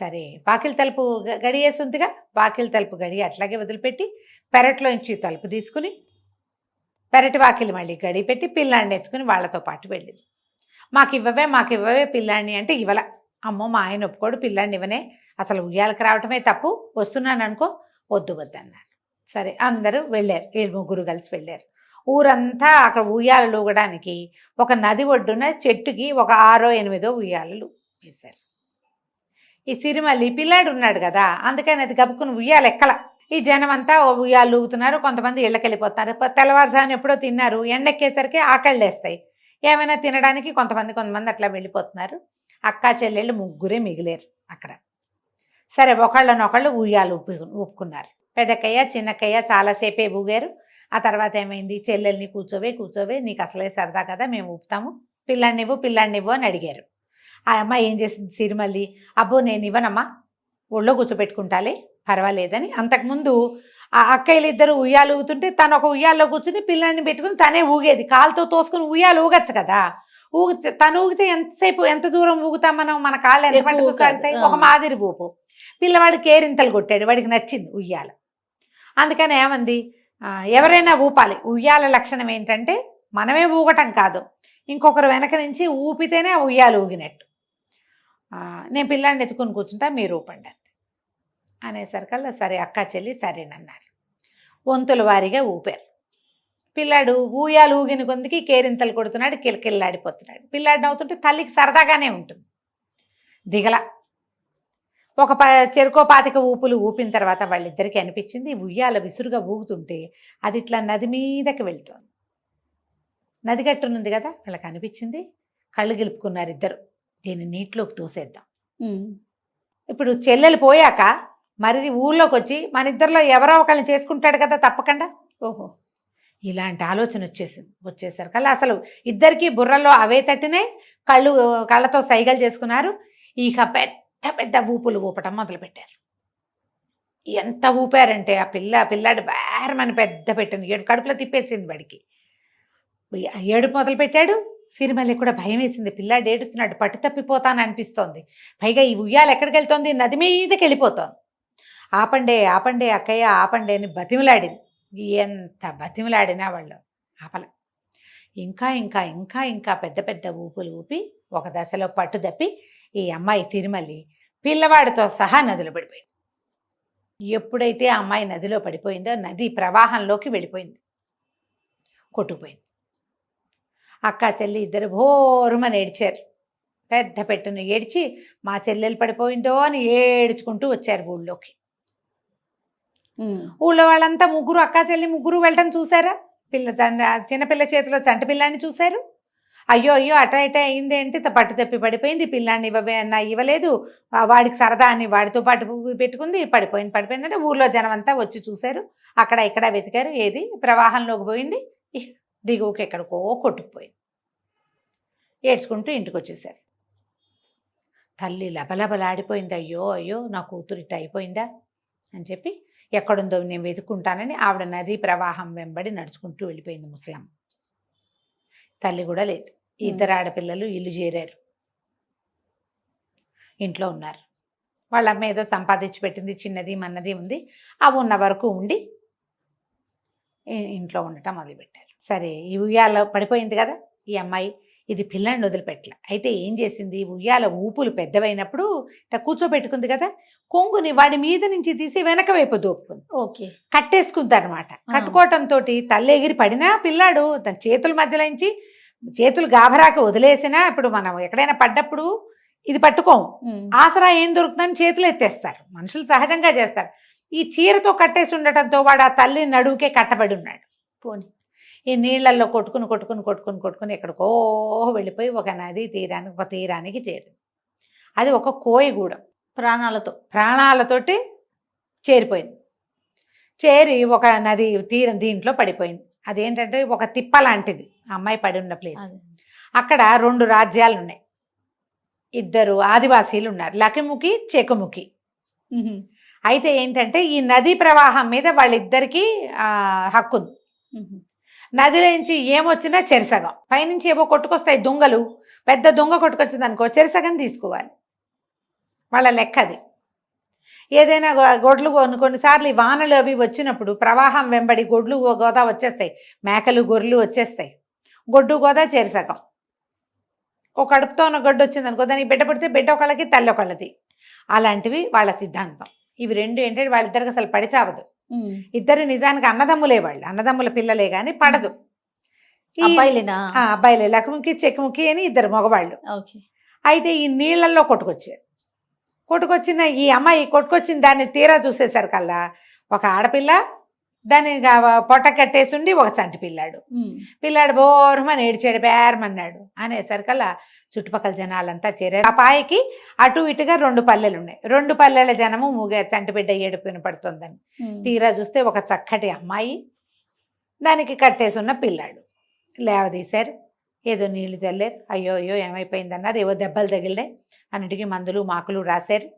సరే వాకిలి తలుపు గడియేసుందిగా, వాకిలి తలుపు గడి అట్లాగే వదిలిపెట్టి పెరట్లోంచి తలుపు తీసుకుని పెరటి వాకిలి మళ్ళీ గడి పెట్టి పిల్లాడిని ఎత్తుకుని వాళ్ళతో పాటు వెళ్ళింది. మాకు ఇవ్వవే పిల్లాడిని అంటే ఇవ్వల. అమ్మో మా ఆయన ఒప్పుకోడు, పిల్లాడిని ఇవ్వనే, అసలు ఉయ్యాలకు రావటమే తప్పు, వస్తున్నాను అనుకో, వద్దు అన్నారు. సరే అందరూ వెళ్ళారు, 7 కలిసి వెళ్ళారు. ఊరంతా అక్కడ ఉయ్యాలలు ఊగడానికి ఒక నది ఒడ్డున చెట్టుకి ఒక 6-8 ఉయ్యాలలు వేశారు. ఈ సిరిమల్లి పిల్లాడు ఉన్నాడు కదా, అందుకని అది గబుక్కుని ఉయ్యాలు ఎక్కల. ఈ జనం అంతా ఉయ్యాలు ఊగుతున్నారు, కొంతమంది ఇళ్ళకి వెళ్ళిపోతున్నారు. తెల్లవారుజామున ఎప్పుడో తిన్నారు, ఎండెక్కేసరికి ఆకళ్ళేస్తాయి, ఏమైనా తినడానికి కొంతమంది అట్లా వెళ్ళిపోతున్నారు. అక్క చెల్లెళ్ళు 3 మిగిలేరు అక్కడ. సరే ఒకళ్ళనొకళ్ళు ఉయ్యాలు ఊపుకున్నారు. పెద్దక్కయ్య చిన్నక్కయ్య చాలాసేపే ఊగారు. ఆ తర్వాత ఏమైంది, చెల్లెల్ని కూర్చోవే నీకు అసలే సరదా కదా, మేము ఊపుతాము, పిల్లాడినివ్వు అని అడిగారు. ఆ అమ్మాయి ఏం చేసింది సిరిమల్లి, అబ్బో నేను ఇవ్వనమ్మా, ఒళ్ళో కూర్చోబెట్టుకుంటాలే పర్వాలేదని. అంతకుముందు ఆ అక్కయ్యలు ఇద్దరు ఉయ్యాలు ఊగుతుంటే తను ఒక ఉయ్యాల్లో కూర్చుని పిల్లాన్ని పెట్టుకుని తనే ఊగేది, కాలుతో తోసుకుని ఉయ్యాలు ఊగచ్చు కదా. ఊగితే తను ఊగితే ఎంతసేపు ఎంత దూరం ఊగుతాం మనం, మన కాళ్ళు ఎంత
ఎక్కువ
మట్టుకు
కాదు.
సాగుతాయి, ఒక మాదిరి ఊపు. పిల్లవాడు కేరింతలు కొట్టాడు, వాడికి నచ్చింది ఉయ్యాల. అందుకని ఏమంది, ఎవరైనా ఊపాలి. ఉయ్యాల లక్షణం ఏంటంటే మనమే ఊగటం కాదు, ఇంకొకరు వెనక నుంచి ఊపితేనే ఆ ఉయ్యాలు ఊగినట్టు. నేను పిల్లాడిని ఎత్తుకుని కూర్చుంటా, మీరు ఊపండి అంతే అనేసరికల్లా సరే అక్క చెల్లి సరేనన్నారు. వంతుల వారీగా ఊపారు. పిల్లాడు ఊయాలు ఊగిన కొందికి కేరింతలు కొడుతున్నాడు, కిలకిల్లాడిపోతున్నాడు. పిల్లాడు నవ్వుతుంటే తల్లికి సరదాగానే ఉంటుంది, దిగల. ఒక చెరుకో పాతిక ఊపులు ఊపిన తర్వాత వాళ్ళిద్దరికీ అనిపించింది ఉయ్యాల విసురుగా ఊగుతుంటే అది ఇట్లా నది మీదకి వెళ్తోంది. నది గట్టునుంది కదా, వాళ్ళకి అనిపించింది, కళ్ళు గెలుపుకున్నారు ఇద్దరు, దీన్ని నీటిలోకి తోసేద్దాం. ఇప్పుడు చెల్లెలు పోయాక మరిది ఊళ్ళోకి వచ్చి మన ఇద్దరిలో ఎవరో ఒకళ్ళని చేసుకుంటాడు కదా తప్పకుండా.
ఓహో,
ఇలాంటి ఆలోచన వచ్చేసరికల్లా అసలు ఇద్దరికి బుర్రలో అవే తట్టినాయి, కళ్ళతో సైగలు చేసుకున్నారు. ఇక పెద్ద పెద్ద ఊపులు ఊపటం మొదలుపెట్టారు. ఎంత ఊపారంటే ఆ పిల్లాడు బేరమని పెద్ద పెట్టింది, కడుపులో తిప్పేసింది వాడికి. ఏడుపు మొదలు పెట్టాడు. సిరిమల్లి కూడా భయం వేసింది, పిల్లాడు ఏడుస్తున్నాడు, పట్టు తప్పిపోతాను అనిపిస్తోంది. పైగా ఈ ఉయ్యాలు ఎక్కడికి వెళ్తోంది, నది మీదకి వెళ్ళిపోతోంది. ఆపండే ఆపండే అక్కయ్య ఆపండే అని బతిమలాడింది. ఎంత బతిమలాడినా వాళ్ళు ఆపల. ఇంకా ఇంకా ఇంకా ఇంకా పెద్ద పెద్ద ఊపులు ఊపి ఒక దశలో పట్టు తప్పి ఈ అమ్మాయి సిరిమల్లి పిల్లవాడితో సహా నదిలో పడిపోయింది. ఎప్పుడైతే ఆ అమ్మాయి నదిలో పడిపోయిందో నది ప్రవాహంలోకి వెళ్ళిపోయింది, కొట్టుకుపోయింది. అక్క చెల్లి ఇద్దరు భోరుమని ఏడ్చారు. పెద్ద పెట్టును ఏడ్చి మా చెల్లెలు పడిపోయిందో అని ఏడ్చుకుంటూ వచ్చారు ఊళ్ళోకి. ఊళ్ళో వాళ్ళంతా ముగ్గురు అక్క చెల్లి ముగ్గురు వెళ్ళటం చూసారా, చిన్నపిల్ల చేతిలో చంటి పిల్లాన్ని చూశారు. అయ్యో అయ్యో అట ఇట అయింది ఏంటి, పట్టు తప్పి పడిపోయింది, పిల్లాన్ని ఇవ్వవే అన్నా ఇవ్వలేదు, వాడికి సరదా అని వాడితో పాటు పెట్టుకుంది, పడిపోయిందంటే ఊర్లో జనం అంతా వచ్చి చూశారు. అక్కడ ఇక్కడ వెతికారు, ఏది ప్రవాహంలోకి పోయింది, దిగువకి ఎక్కడికో కొట్టుకుపోయింది. ఏడ్చుకుంటూ ఇంటికి వచ్చేసారు. తల్లి లబలబలాడిపోయింది, అయ్యో అయ్యో నా కూతురు ఇట్ట అయిపోయిందా అని చెప్పి ఎక్కడుందో నేను వెతుక్కుంటానని ఆవిడ నదీ ప్రవాహం వెంబడి నడుచుకుంటూ వెళ్ళిపోయింది. ముసలమ్మ తల్లి కూడా లేదు. ఇద్దరు ఆడపిల్లలు ఇల్లు చేరారు, ఇంట్లో ఉన్నారు. వాళ్ళ అమ్మ ఏదో సంపాదించి పెట్టింది, చిన్నది మన్నది ఉంది, అవి ఉన్న వరకు ఉండి ఇంట్లో ఉండటం మొదలుపెట్టారు. సరే ఈ ఉయ్యాల పడిపోయింది కదా ఈ అమ్మాయి, ఇది పిల్లాన్ని వదిలిపెట్టలే. అయితే ఏం చేసింది, ఉయ్యాల ఊపులు పెద్దవైనప్పుడు ఇట్లా కూర్చోబెట్టుకుంది కదా, కొంగుని వాడి మీద నుంచి తీసి వెనక వైపు దోపుకుంది.
ఓకే,
కట్టేసుకుంది అనమాట. కట్టుకోవటంతో తల్లి ఎగిరి పడినా పిల్లాడు తన చేతుల మధ్యలోంచి చేతులు గాభరాకి వదిలేసినా, ఇప్పుడు మనం ఎక్కడైనా పడ్డప్పుడు ఇది పట్టుకోము, ఆసరా ఏం దొరుకుతుందని చేతులు ఎత్తేస్తారు, మనుషులు సహజంగా చేస్తారు. ఈ చీరతో కట్టేసి ఉండటంతో వాడు ఆ తల్లి నడువుకే కట్టబడి ఉన్నాడు. పోని ఈ నీళ్లలో కొట్టుకుని కొట్టుకుని కొట్టుకుని కొట్టుకుని ఎక్కడికో వెళ్ళిపోయి ఒక నది తీరానికి చేరింది. అది ఒక కోయిగూడెం, ప్రాణాలతోటి చేరిపోయింది. చేరి ఒక నది తీరం దీంట్లో పడిపోయింది. అదేంటంటే ఒక తిప్ప లాంటిది అమ్మాయి పడి ఉన్న ప్లేస్. అక్కడ 2 రాజ్యాలు ఉన్నాయి, ఇద్దరు ఆదివాసీలు ఉన్నారు, లకిముఖి చెకుముఖి. అయితే ఏంటంటే ఈ నదీ ప్రవాహం మీద వాళ్ళిద్దరికీ హక్కు ఉంది. నదిలోంచి ఏమొచ్చినా చెరసగం, పైనుంచి ఏవో కొట్టుకొస్తాయి దొంగలు, పెద్ద దొంగ కొట్టుకొచ్చింది అనుకో చెరసగం తీసుకోవాలి, వాళ్ళ లెక్క అది. ఏదైనా గొడ్లు కొన్నిసార్లు ఈ వానలు అవి వచ్చినప్పుడు ప్రవాహం వెంబడి గొడ్లు గోదా వచ్చేస్తాయి, మేకలు గొర్రెలు వచ్చేస్తాయి, గొడ్డు గోదా చెరసగం. ఒక కడుపుతో ఉన్న గొడ్డు వచ్చింది అనుకో, దానికి బిడ్డ పడితే బిడ్డ ఒకళ్ళకి తల్లి ఒకళ్ళది. అలాంటివి వాళ్ళ సిద్ధాంతం. ఇవి రెండు ఏంటంటే వాళ్ళిద్దరికి అసలు పడి చావదు. ఇద్దరు నిజానికి అన్నదమ్ములే, వాళ్ళు అన్నదమ్ముల పిల్లలే కానీ పడదు. అబ్బాయిలే, లకుముఖి చెక్కుముఖి అని ఇద్దరు మగవాళ్ళు. అయితే ఈ నీళ్లలో కొట్టుకొచ్చిన ఈ అమ్మాయి కొట్టుకొచ్చిన దాన్ని తీరా చూసేసరికల్లా ఒక ఆడపిల్ల, దాన్ని పొట్ట కట్టేసిండి ఒక చంటి పిల్లాడు బోరమని ఏడ్చాడు, బేరమన్నాడు. అనేసరికల్లా చుట్టుపక్కల జనాలంతా చేరారు. ఆ పాయకి అటు ఇటుగా 2 పల్లెలు ఉన్నాయి, 2 పల్లెల జనము మూగారు, చంటి బిడ్డ ఏడుపు వినపడుతుందని. తీరా చూస్తే ఒక చక్కటి అమ్మాయి, దానికి కట్టేసి ఉన్న పిల్లాడు. లేవదీశారు, ఏదో నీళ్లు చల్లారు, అయ్యో అయ్యో ఏమైపోయిందన్నారు, ఏవో దెబ్బలు తగిలినాయి, అన్నిటికీ మందులు మాకులు రాశారు.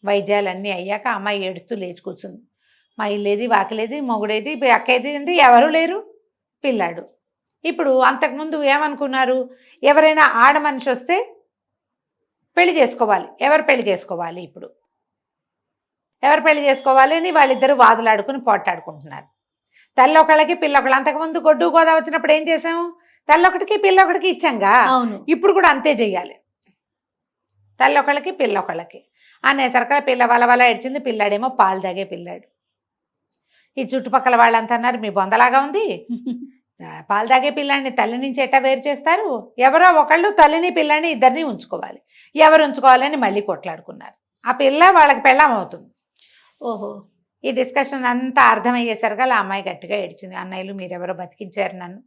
వైద్యాలన్నీ అయ్యాక అమ్మాయి ఏడుస్తూ లేచి కూర్చుంది. మా ఇల్లేది వాకిలేది మొగుడేది అక్కేది అంటే ఎవరు లేరు, పిల్లాడు. ఇప్పుడు అంతకుముందు ఏమనుకున్నారు, ఎవరైనా ఆడ మనిషి వస్తే పెళ్లి చేసుకోవాలి, ఎవరు పెళ్లి చేసుకోవాలి, ఇప్పుడు ఎవరు పెళ్లి చేసుకోవాలి అని వాళ్ళిద్దరూ వాదులాడుకుని పోట్లాడుకుంటున్నారు. తల్లొకళ్ళకి పిల్లొకళ్ళు. అంతకుముందు గొడ్డు గోదా వచ్చినప్పుడు ఏం చేసాము, తల్లొకటికి పిల్లొకటికి ఇచ్చాంగా,
అవును.
ఇప్పుడు కూడా అంతే చెయ్యాలి, తల్లొకళ్ళకి పిల్లొకళ్ళకి అనేసరికి పిల్ల వల ఏడ్చింది. పిల్లాడేమో పాలు తాగే పిల్లాడు. ఈ చుట్టుపక్కల వాళ్ళంతా అన్నారు, మీ బొందలాగా ఉంది, పాలు తాగే పిల్లాడిని తల్లి నుంచి ఎట్టా వేరు చేస్తారు, ఎవరో ఒకళ్ళు తల్లిని పిల్లాడిని ఇద్దరిని ఉంచుకోవాలి, ఎవరు ఉంచుకోవాలని మళ్ళీ కొట్లాడుకున్నారు. ఆ పిల్ల వాళ్ళకి పెళ్ళాం అవుతుంది.
ఓహో.
ఈ డిస్కషన్ అంతా అర్థమయ్యేసరికి ఆ అమ్మాయి గట్టిగా ఏడ్చింది. అన్నయ్యలు మీరెవరో బతికించారు నన్ను,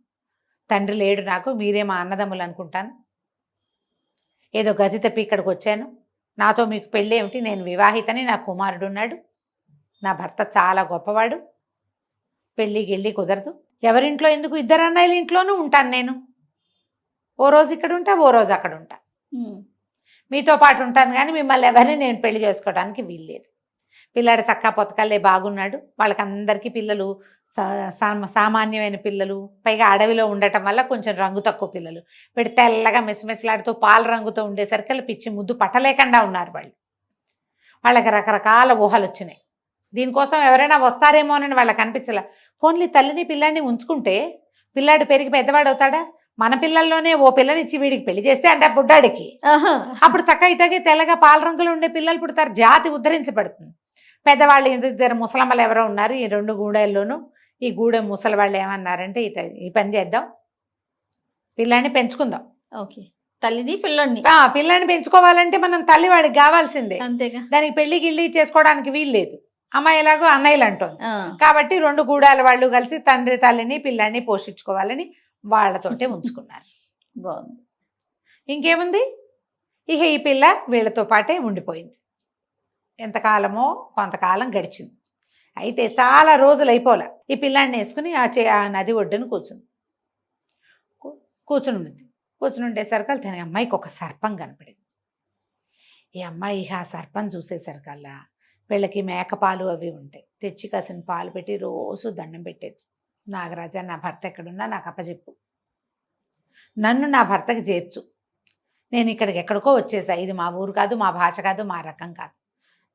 తండ్రి లేడు నాకు, మీరే మా అన్నదమ్ములు అనుకుంటాను, ఏదో గతి తప్పి ఇక్కడికి వచ్చాను, నాతో మీకు పెళ్ళి ఏమిటి, నేను వివాహితని, నా కుమారుడు ఉన్నాడు, నా భర్త చాలా గొప్పవాడు, పెళ్ళి గిళ్ళి కుదరదు, ఎవరింట్లో ఎందుకు, ఇద్దరు అన్నయ్యల ఇంట్లోనూ ఉంటాను నేను, ఓ రోజు ఇక్కడ ఉంటా, ఓ రోజు అక్కడ ఉంటా, మీతో పాటు ఉంటాను కానీ మిమ్మల్ని ఎవరిని నేను పెళ్లి చేసుకోవడానికి వీల్లేదు. పిల్లాడు చక్కా పొతకల్లే బాగున్నాడు, వాళ్ళకందరికీ పిల్లలు సామాన్యమైన పిల్లలు, పైగా అడవిలో ఉండటం వల్ల కొంచెం రంగు తక్కువ పిల్లలు, వీడు తెల్లగా మెసిమెసిలాడుతూ పాల రంగుతో ఉండేసరికి పిచ్చి ముద్దు పట్టలేకుండా ఉన్నారు వాళ్ళు. వాళ్ళకి రకరకాల ఊహలు వచ్చినాయి. దీనికోసం ఎవరైనా వస్తారేమోనని వాళ్ళకి అనిపించలే. ఫోన్లీ తల్లిని పిల్లాడిని ఉంచుకుంటే పిల్లాడు పెరిగి పెద్దవాడు అవుతాడా, మన పిల్లల్లోనే ఓ పిల్లనిచ్చి వీడికి పెళ్లి చేస్తే అంటే బుడ్డాడికి అప్పుడు చక్క ఇటగే తెల్లగా పాల రంగులు ఉండే పిల్లలు పుడతారు, జాతి ఉద్ధరించబడుతుంది. పెద్దవాళ్ళు ఇద్దరు ముసలమ్మలు ఎవరో ఉన్నారు ఈ 2 గూడెల్లోనూ. ఈ గూడెం ముసలి వాళ్ళు ఏమన్నారంటే, ఈ పని చేద్దాం, పిల్లాన్ని పెంచుకుందాం.
ఓకే. తల్లిని పిల్లని
పిల్లాన్ని పెంచుకోవాలంటే మనం తల్లి వాడికి కావాల్సిందే,
అంతేగా,
దానికి పెళ్లి గిల్లి చేసుకోవడానికి వీల్లేదు. అమ్మాయి ఎలాగో అన్నయ్యలు అంటోంది కాబట్టి 2 గూడాల వాళ్ళు కలిసి తండ్రి తల్లిని పిల్లాన్ని పోషించుకోవాలని వాళ్ళతోటే ఉంచుకున్నారు.
బాగుంది.
ఇంకేముంది, ఇక ఈ పిల్ల వీళ్ళతో పాటే ఉండిపోయింది. ఎంతకాలమో కొంతకాలం గడిచింది. అయితే చాలా రోజులు అయిపోలే, ఈ పిల్లాన్ని వేసుకుని ఆ నది ఒడ్డును కూర్చుని ఉండేసరికి తన అమ్మాయికి ఒక సర్పం కనపడింది. ఈ అమ్మాయి ఆ సర్పం చూసేసరికల్లా వీళ్ళకి మేకపాలు అవి ఉంటాయి, తెచ్చి కాసిన పాలు పెట్టి రోజు దండం పెట్టేది. నాగరాజా, నా భర్త ఎక్కడున్నా నాకు అప్పచెప్పు, నన్ను నా భర్తకి చేర్చు, నేను ఇక్కడికి ఎక్కడికో వచ్చేసా, ఇది మా ఊరు కాదు, మా భాష కాదు, మా రకం కాదు,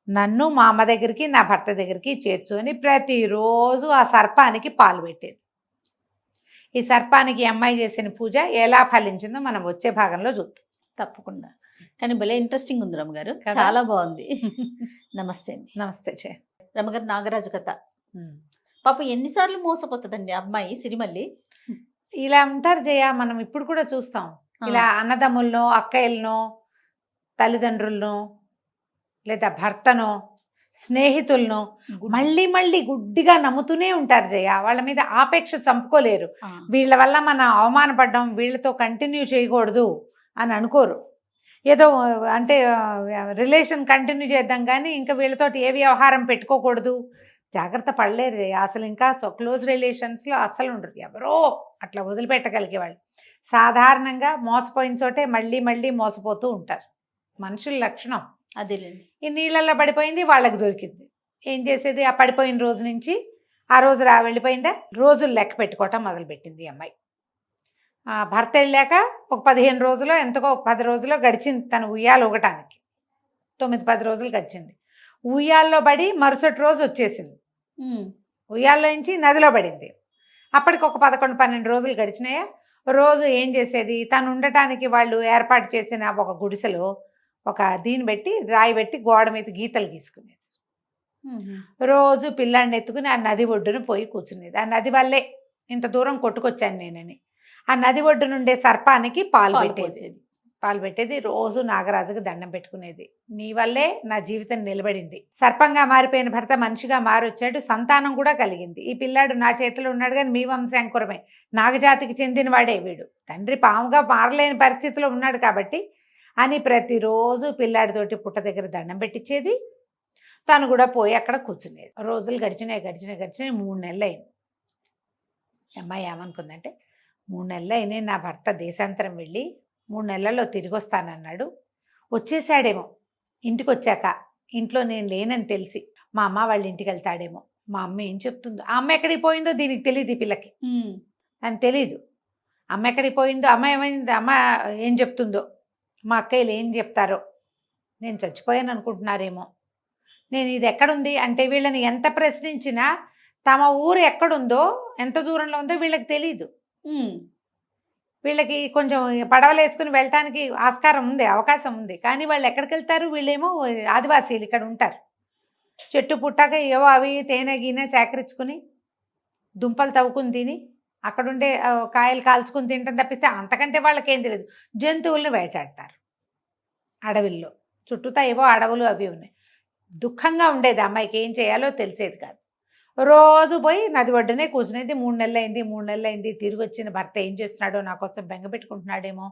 నన్ను మా అమ్మ దగ్గరికి నా భర్త దగ్గరికి చేర్చు అని ప్రతిరోజు ఆ సర్పానికి పాలు పెట్టేది. ఈ సర్పానికి అమ్మాయి చేసిన పూజ ఎలా ఫలించిందో మనం వచ్చే భాగంలో చూద్దాం.
తప్పకుండా. కానీ భలే ఇంట్రెస్టింగ్ ఉంది రమ్మగారు, చాలా బాగుంది. నమస్తే అండి.
నమస్తే చే
రమ్మగారు, నాగరాజు కథ పాప ఎన్నిసార్లు మోసపోతుందండి అమ్మాయి సిరిమల్లి.
ఇలా ఉంటారు జయ, మనం ఇప్పుడు కూడా చూస్తాం. ఇలా అన్నదమ్ములనో అక్కయ్యలనో తల్లిదండ్రులను లేదా భర్తనో స్నేహితులను మళ్ళీ మళ్ళీ గుడ్డిగా నమ్ముతూనే ఉంటారు జయ. వాళ్ళ మీద ఆపేక్ష చంపుకోలేరు. వీళ్ళ వల్ల మనం అవమానపడ్డం, వీళ్ళతో కంటిన్యూ చేయకూడదు అని అనుకోరు. ఏదో అంటే రిలేషన్ కంటిన్యూ చేద్దాం కానీ ఇంకా వీళ్ళతో ఏ వ్యవహారం పెట్టుకోకూడదు, జాగ్రత్త పడలేరు జయ. అసలు ఇంకా క్లోజ్ రిలేషన్స్లో అస్సలు ఉండరు, ఎవరో అట్లా వదిలిపెట్టగలిగే వాళ్ళు. సాధారణంగా మోసపోయిన చోటే మళ్ళీ మళ్ళీ మోసపోతూ ఉంటారు, మనుషుల లక్షణం
అదేలేండి.
ఈ నీళ్ళల్లో పడిపోయింది, వాళ్ళకి దొరికింది. ఏం చేసేది, ఆ పడిపోయిన రోజు నుంచి ఆ రోజు వెళ్ళిపోయిందా, రోజులు లెక్క పెట్టుకోవటం మొదలుపెట్టింది ఈ అమ్మాయి. భర్త వెళ్ళాక ఒక 15 రోజులో ఎంతకో 10 రోజులో గడిచింది తను ఉయ్యాలు ఊగటానికి. 9-10 రోజులు గడిచింది. ఉయ్యాల్లో పడి మరుసటి రోజు వచ్చేసింది. ఉయ్యాల్లో నుంచి నదిలో పడింది. అప్పటికి ఒక 11-12 రోజులు గడిచినాయా. రోజు ఏం చేసేది, తను ఉండటానికి వాళ్ళు ఏర్పాటు చేసిన ఒక గుడిసెలో ఒక దీన్ని పెట్టి రాయి పెట్టి గోడ మీద గీతలు గీసుకునేది. రోజు పిల్లాడిని ఎత్తుకుని ఆ నది ఒడ్డున పోయి కూర్చునేది. ఆ నది వల్లే ఇంత దూరం కొట్టుకొచ్చాను నేనని ఆ నది ఒడ్డు నుండే సర్పానికి పాలు పెట్టేది. రోజు నాగరాజుకి దండం పెట్టుకునేది. నీ వల్లే నా జీవితం నిలబడింది. సర్పంగా మారిపోయిన భర్త మనిషిగా మారొచ్చాడు, సంతానం కూడా కలిగింది. ఈ పిల్లాడు నా చేతిలో ఉన్నాడు కానీ మీ వంశాంకురమే, నాగజాతికి చెందిన వాడే వీడు, తండ్రి పాముగా మారలేని పరిస్థితిలో ఉన్నాడు కాబట్టి అని ప్రతిరోజు పిల్లాడితోటి పుట్ట దగ్గర దండం పెట్టించేది. తను కూడా పోయి అక్కడ కూర్చునేది. రోజులు గడిచినాయి 3 నెలలు అయింది. అమ్మాయి ఏమనుకుందంటే, 3 నెలలు అయినాయి నా భర్త దేశాంతరం వెళ్ళి 3 నెలల్లో తిరిగి వస్తానన్నాడు. వచ్చేసాడేమో ఇంటికి వచ్చాక. ఇంట్లో నేను లేనని తెలిసి మా అమ్మ వాళ్ళ ఇంటికి వెళ్తాడేమో. మా అమ్మ ఏం చెప్తుందో, ఆ అమ్మ ఎక్కడికి పోయిందో దీనికి తెలియదు, ఈ పిల్లకి అని తెలీదు. అమ్మ ఎక్కడికి పోయిందో, అమ్మ ఏమైంది, అమ్మ ఏం చెప్తుందో, మా అక్కయ్యలు ఏం చెప్తారో, నేను చచ్చిపోయాను అనుకుంటున్నారేమో. నేను ఇది ఎక్కడుంది అంటే వీళ్ళని ఎంత ప్రశ్నించినా తమ ఊరు ఎక్కడుందో, ఎంత దూరంలో ఉందో వీళ్ళకి తెలీదు. వీళ్ళకి కొంచెం పడవలు వేసుకుని వెళ్ళటానికి ఆస్కారం ఉంది, అవకాశం ఉంది. కానీ వాళ్ళు ఎక్కడికి వెళ్తారు? వీళ్ళేమో ఆదివాసీలు ఇక్కడ ఉంటారు. చెట్టు పుట్టాక ఏవో అవి తేనె గీనె సేకరించుకుని దుంపలు తవ్వుకుని తిని అక్కడుండే కాయలు కాల్చుకుని తింటాం తప్పిస్తే అంతకంటే వాళ్ళకేం తెలియదు. జంతువులను వేటాడతారు అడవిల్లో. చుట్టూతా ఏవో అడవులు అవి ఉన్నాయి. దుఃఖంగా ఉండేది అమ్మాయికి, ఏం చేయాలో తెలిసేది కాదు. రోజు పోయి నది ఒడ్డునే కూర్చునేది. 3 నెలలు అయింది, 3 నెలలు అయింది. తిరిగి వచ్చిన భర్త ఏం చేస్తున్నాడో, నా కోసం బెంగ పెట్టుకుంటున్నాడేమో,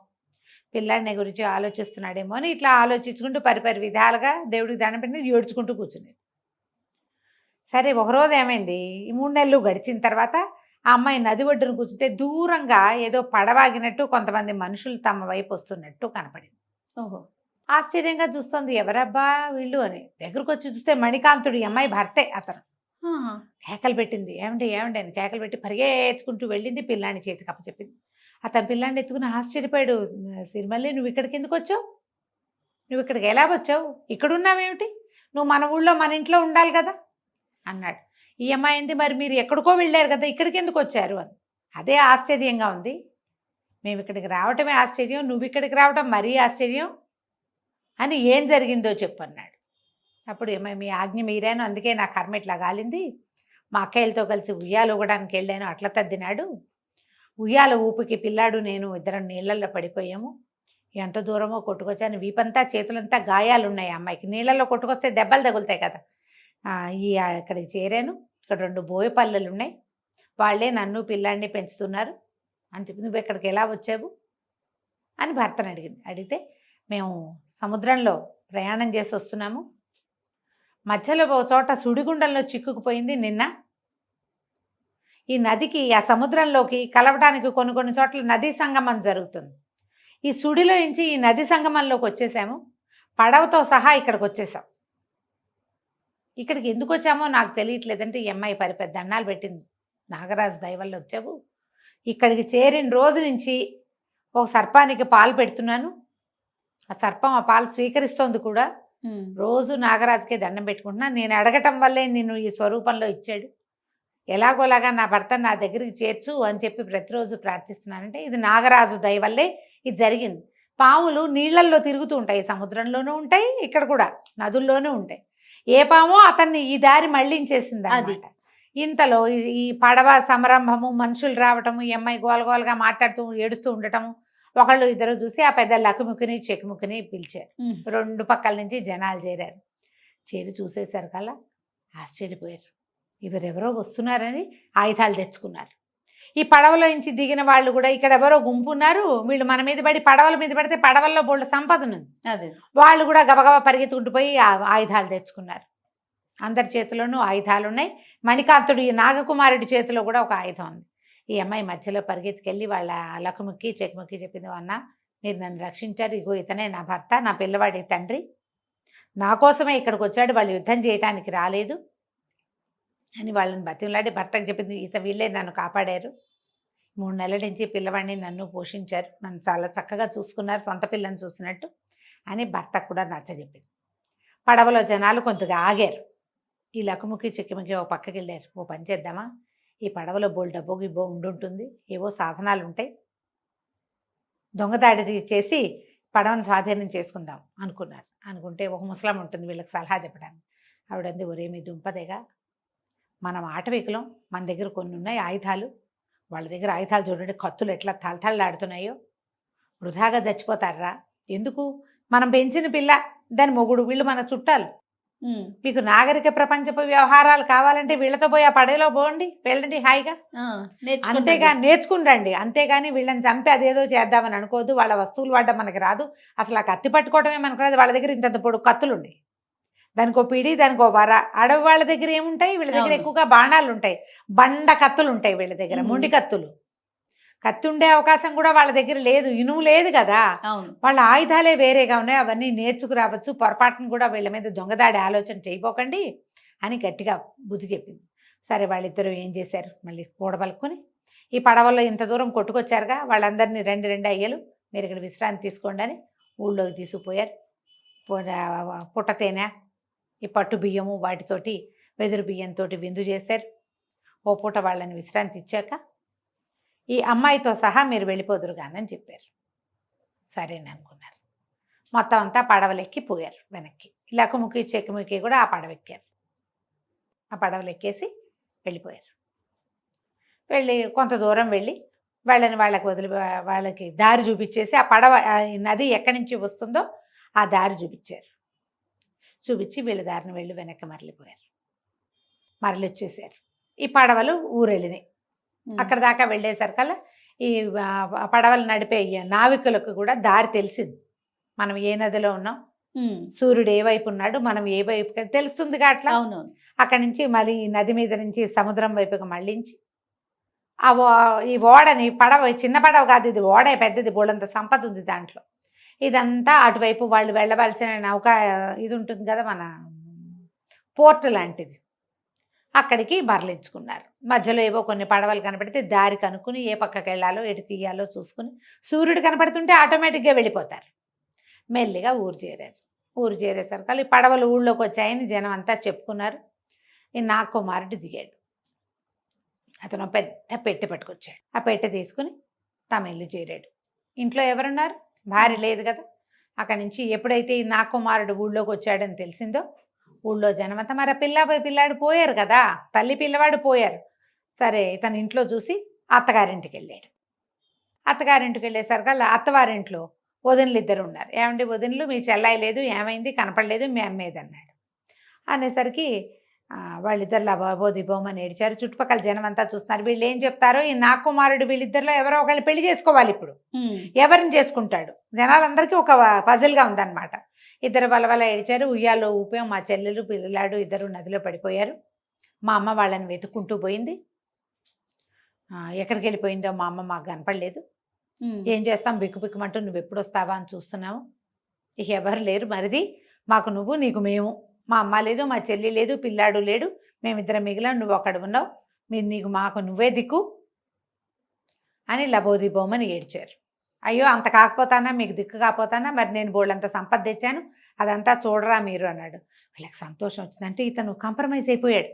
పిల్లాడిని గురించి ఆలోచిస్తున్నాడేమో అని ఇట్లా ఆలోచించుకుంటూ పరిపరి విధాలుగా దేవుడికి దండం పెట్టి ఏడ్చుకుంటూ కూర్చునేది. సరే ఒకరోజు ఏమైంది, ఈ 3 నెలలు గడిచిన తర్వాత ఆ అమ్మాయి నది ఒడ్డును కూర్చుంటే దూరంగా ఏదో పడవాగినట్టు కొంతమంది మనుషులు తమ వైపు వస్తున్నట్టు కనపడింది.
ఓహో.
ఆశ్చర్యంగా చూస్తుంది, ఎవరబ్బా వీళ్ళు అని. దగ్గరకు వచ్చి చూస్తే మణికాంతుడు, ఈ అమ్మాయి భర్తే అతను. కేకలు పెట్టింది, ఏమండి ఏమండి అని కేకలు పెట్టి పరిగెత్తుకుంటూ వెళ్ళింది, పిల్లాన్ని చేతికి అప్పచెప్పింది. అతను పిల్లాన్ని ఎత్తుకుని ఆశ్చర్యపోయాడు. సిరిమల్లి, నువ్వు ఇక్కడికి ఎందుకు వచ్చావు? నువ్వు ఇక్కడికి ఎలా వచ్చావు? ఇక్కడున్నావేమిటి? నువ్వు మన ఊళ్ళో మన ఇంట్లో ఉండాలి కదా అన్నాడు. ఈ అమ్మాయి ఏంది, మరి మీరు ఎక్కడికో వెళ్ళారు కదా, ఇక్కడికి ఎందుకు వచ్చారు అని. అదే ఆశ్చర్యంగా ఉంది. మేము ఇక్కడికి రావటమే ఆశ్చర్యం, నువ్వు ఇక్కడికి రావటం మరీ ఆశ్చర్యం అని. ఏం జరిగిందో చెప్పు అన్నాడు. అప్పుడు మీ ఆజ్ఞ మీరాను, అందుకే నా కర్మ ఇట్లా గాలింది. మా అక్కయ్యలతో కలిసి ఉయ్యాలు ఊగడానికి వెళ్ళాను, అట్లా తద్దినాడు. ఉయ్యాల ఊపికి పిల్లాడు నేను ఇద్దరం నీళ్ళల్లో పడిపోయాము. ఎంత దూరమో కొట్టుకొచ్చాను, వీపంతా చేతులంతా గాయాలున్నాయి. అమ్మాయికి నీళ్ళల్లో కొట్టుకొస్తే దెబ్బలు తగులుతాయి కదా. ఇక్కడికి చేరాను, ఇక్కడ 2 బోయపల్లెలు ఉన్నాయి, వాళ్ళే నన్ను పిల్లాడిని పెంచుతున్నారు అని చెప్పి, నువ్వు ఇక్కడికి ఎలా వచ్చావు అని భర్తను అడిగింది. అడిగితే మేము సముద్రంలో ప్రయాణం చేసి వస్తున్నాము, మధ్యలో ఒక చోట సుడిగుండంలో చిక్కుకుపోయింది నిన్న. ఈ నదికి ఆ సముద్రంలోకి కలవడానికి కొన్ని చోట్ల నదీ సంగమం జరుగుతుంది. ఈ సుడిలో నుంచి ఈ నది సంగమంలోకి వచ్చేసాము, పడవతో సహా ఇక్కడికి వచ్చేసాం. ఇక్కడికి ఎందుకు వచ్చామో నాకు తెలియట్లేదంటే ఈ అమ్మాయి పెద్ద అన్నాలు పెట్టింది. నాగరాజు దయ వల్ల వచ్చావు. ఇక్కడికి చేరిన రోజు నుంచి ఒక సర్పానికి పాలు పెడుతున్నాను, ఆ సర్పం ఆ పాలు స్వీకరిస్తోంది కూడా. రోజు నాగరాజుకే దండం పెట్టుకుంటున్నా. నేను అడగటం వల్లే నిన్ను ఈ స్వరూపంలో ఇచ్చాడు. ఎలాగోలాగా నా భర్త నా దగ్గరికి చేర్చు అని చెప్పి ప్రతిరోజు ప్రార్థిస్తున్నానంటే ఇది నాగరాజు దయ వల్లే ఇది జరిగింది. పాములు నీళ్లల్లో తిరుగుతూ ఉంటాయి, సముద్రంలోనూ ఉంటాయి, ఇక్కడ కూడా నదుల్లోనూ ఉంటాయి. ఏ పామో అతన్ని ఈ దారి మళ్లించేసింది అన్నమాట. ఇంతలో ఈ పడవ సంరంభము, మనుషులు రావటము, ఈ అమ్మాయి గోలగోలుగా మాట్లాడుతూ ఏడుస్తూ ఉండటము, ఒకళ్ళు ఇద్దరు చూసి ఆ పెద్ద లకుముకిని చెకుముకిని పిలిచారు. 2 పక్కల నుంచి జనాలు చేరారు. చేరి చూసేసరి కల్లా ఆశ్చర్యపోయారు. ఎవరెవరో వస్తున్నారని ఆయుధాలు తెచ్చుకున్నారు. ఈ పడవలో నుంచి దిగిన వాళ్ళు కూడా ఇక్కడ ఎవరో గుంపు ఉన్నారు, వీళ్ళు మన మీద పడి పడవల మీద పడితే పడవల్లో బోల్డ్ సంపద ఉంది. వాళ్ళు కూడా గబగబా పరిగెత్తుకుంటూ పోయి ఆయుధాలు తెచ్చుకున్నారు. అందరి చేతిలోనూ ఆయుధాలు ఉన్నాయి. మణికాంతుడు ఈ నాగకుమారుడి చేతిలో కూడా ఒక ఆయుధం ఉంది. ఈ అమ్మాయి మధ్యలో పరిగెత్తుకెళ్ళి వాళ్ళ లకుముక్కి చెకుముక్కి చెప్పింది, అన్న మీరు నన్ను రక్షించారు, ఇగో ఇతనే నా భర్త, నా పిల్లవాడి తండ్రి, నా కోసమే ఇక్కడికి వచ్చాడు, వాళ్ళు యుద్ధం చేయడానికి రాలేదు అని వాళ్ళని బతిమలాడి భర్తకు చెప్పింది. వీళ్ళే నన్ను కాపాడారు, 3 నెలల నుంచి పిల్లవాడిని నన్ను పోషించారు, నన్ను చాలా చక్కగా చూసుకున్నారు, సొంత పిల్లని చూసినట్టు అని భర్తకు కూడా నచ్చజెప్పింది. పడవలో జనాలు కొంతగా ఆగారు. ఈ లకుముకి చెక్కిముకి ఓ పక్కకి వెళ్ళారు. ఓ పని చేద్దామా, ఈ పడవలో బోల్ డబ్బో గిబ్బో ఉండుంటుంది, ఏవో సాధనాలు ఉంటాయి, దొంగదాడి చేసి పడవను స్వాధీనం చేసుకుందాం అనుకున్నారు. అనుకుంటే ఒక ముసలం ఉంటుంది వీళ్ళకి సలహా చెప్పడానికి. ఆవిడంది, ఒరే మీ దుంపదేగా, మనం ఆటవికులం, మన దగ్గర కొన్ని ఉన్నాయి ఆయుధాలు, వాళ్ళ దగ్గర ఆయుధాలు చూడండి, కత్తులు ఎట్లా తలతళ్ళాడుతున్నాయో, వృధాగా చచ్చిపోతారా ఎందుకు, మనం పెంచిన పిల్ల, దాని మొగుడు, వీళ్ళు మన చుట్టాలు, మీకు నాగరిక ప్రపంచపు వ్యవహారాలు కావాలంటే వీళ్ళతో పోయి ఆ పడవలో పోండి, వెళ్ళండి హాయిగా, అంతేగాని నేర్చుకుండండి, అంతేగాని వీళ్ళని చంపి అదేదో చేద్దామని అనుకోవద్దు. వాళ్ళ వస్తువులు వాడడం మనకి రాదు, అసలు ఆ కత్తి పట్టుకోవడమే మనకు రాదు. వాళ్ళ దగ్గర ఇంత పొడు కత్తులు ఉండి, దానికో పిడి, దానికో వర. అడవి వాళ్ళ దగ్గర ఏముంటాయి, వీళ్ళ దగ్గర ఎక్కువగా బాణాలు ఉంటాయి, బండ కత్తులు ఉంటాయి వీళ్ళ దగ్గర, మొండి కత్తులు. కత్తి ఉండే అవకాశం కూడా వాళ్ళ దగ్గర లేదు, ఇనుము లేదు కదా,
అవును.
వాళ్ళ ఆయుధాలే వేరేగా ఉన్నాయి, అవన్నీ నేర్చుకురావచ్చు, పొరపాటును కూడా వీళ్ళ మీద దొంగదాడి ఆలోచన చేయబోకండి అని గట్టిగా బుద్ధి చెప్పింది. సరే వాళ్ళిద్దరూ ఏం చేశారు, మళ్ళీ కూడబలుకొని ఈ పడవలో ఇంత దూరం కొట్టుకొచ్చారుగా, వాళ్ళందరినీ రెండు అయ్యలు మీరు ఇక్కడ విశ్రాంతి తీసుకోండి అని ఊళ్ళోకి తీసుకుపోయారు. పుట్ట తేనె, ఈ పట్టు బియ్యము వాటితోటి వెదురు బియ్యంతో విందు చేశారు. ఓ పూట వాళ్ళని విశ్రాంతి ఇచ్చాక ఈ అమ్మాయితో సహా మీరు వెళ్ళిపోదురు కానని చెప్పారు. సరేననుకున్నారు. మొత్తం అంతా పడవలెక్కి పోయారు వెనక్కి. లకుముకి చెక్కుముకి కూడా ఆ పడవెక్కారు. ఆ పడవలు ఎక్కేసి వెళ్ళిపోయారు. వెళ్ళి కొంత దూరం వెళ్ళి వాళ్ళకి దారి చూపించేసి ఆ పడవ నది ఎక్కడి నుంచి వస్తుందో ఆ దారి చూపించారు. చూపించి వీళ్ళ దారిని వెళ్ళి వెనక్కి మరలిపోయారు. మరలి వచ్చేసారు. ఈ పడవలు ఊరెళ్ళినాయి. అక్కడ దాకా వెళ్ళేసరికల్లా ఈ పడవలు నడిపే నావికులకు కూడా దారి తెలిసింది. మనం ఏ నదిలో ఉన్నాం, సూర్యుడు ఏ వైపు ఉన్నాడు, మనం ఏ వైపు తెలుస్తుంది అట్లా.
అవునవును.
అక్కడి నుంచి మళ్ళీ నది మీద నుంచి సముద్రం వైపుకి మళ్ళించి ఈ ఓడని, పడవ చిన్న పడవ కాదు ఇది, ఓడే పెద్దది, బోళ్ళంత సంపద ఉంది దాంట్లో. ఇదంతా అటువైపు వాళ్ళు వెళ్ళవలసిన నౌక ఇది ఉంటుంది కదా, మన పోర్ట్ లాంటిది, అక్కడికి మరలించుకున్నారు. మధ్యలో ఏవో కొన్ని పడవలు కనపడితే దారి కనుక్కుని ఏ పక్కకి వెళ్ళాలో ఎటు తీయాలో చూసుకుని, సూర్యుడు కనపడుతుంటే ఆటోమేటిక్గా వెళ్ళిపోతారు. మెల్లిగా ఊరు చేరారు. ఊరు చేరేసరికి ఈ పడవలు ఊళ్ళోకి వచ్చాయని జనం అంతా చెప్పుకున్నారు. ఈ నాగకుమారుడు దిగాడు. అతను పెద్ద పెట్టె పట్టుకొచ్చాడు. ఆ పెట్టె తీసుకుని తమ ఇల్లు చేరాడు. ఇంట్లో ఎవరున్నారు, భార్య లేదు కదా. అక్కడి నుంచి ఎప్పుడైతే ఈ నాగకుమారుడు ఊళ్ళోకి వచ్చాడని తెలిసిందో ఊళ్ళో జనమంతా, మరి పిల్లాడు పోయారు కదా, తల్లి పిల్లవాడు పోయారు. సరే ఇతను ఇంట్లో చూసి అత్తగారింటికి వెళ్ళాడు. అత్తగారింటికి వెళ్ళేసరికి అత్తవారింట్లో వదినలు ఇద్దరు ఉన్నారు. ఏమండి వదినలు, మీ చెల్లాయి లేదు, ఏమైంది, కనపడలేదు, మీ అమ్మేది అన్నాడు. అనేసరికి వాళ్ళిద్దరు లబోదిబోమని ఏడిచారు. చుట్టుపక్కల జనం అంతా చూస్తున్నారు. వీళ్ళు ఏం చెప్తారో, ఈ నాగకుమారుడు వీళ్ళిద్దరిలో ఎవరో ఒకళ్ళు పెళ్లి చేసుకోవాలి. ఇప్పుడు ఎవరిని చేసుకుంటాడు, జనాలందరికీ ఒక పజిల్గా ఉందన్నమాట. ఇద్దరు వల్ల ఏడిచారు. ఉయ్యాలో ఊపాం, మా చెల్లెలు పిల్లాడు ఇద్దరు నదిలో పడిపోయారు. మా అమ్మ వాళ్ళని వెతుక్కుంటూ పోయింది. ఎక్కడికి వెళ్ళిపోయిందో మా అమ్మ మాకు కనపడలేదు. ఏం చేస్తాం, బిక్కుబిక్కుమంటూ నువ్వు ఎప్పుడు వస్తావా అని చూస్తున్నాము. ఇక ఎవరు లేరు, మరిది మాకు నువ్వు, నీకు మేము. మా అమ్మ లేదు, మా చెల్లి లేదు, పిల్లాడు లేడు, మేమిద్దరం మిగిలాం, నువ్వు అక్కడ ఉన్నావు, నీకు మాకు నువ్వే దిక్కు అని లబోదిబోమని ఏడ్చారు. అయ్యో అంత కాకపోతానా, మీకు దిక్కు కాకపోతానా, మరి నేను బోళ్ళంత సంపద తెచ్చాను, అదంతా చూడరా మీరు అన్నాడు. వీళ్ళకి సంతోషం వచ్చిందంటే ఇతను కాంప్రమైజ్ అయిపోయాడు.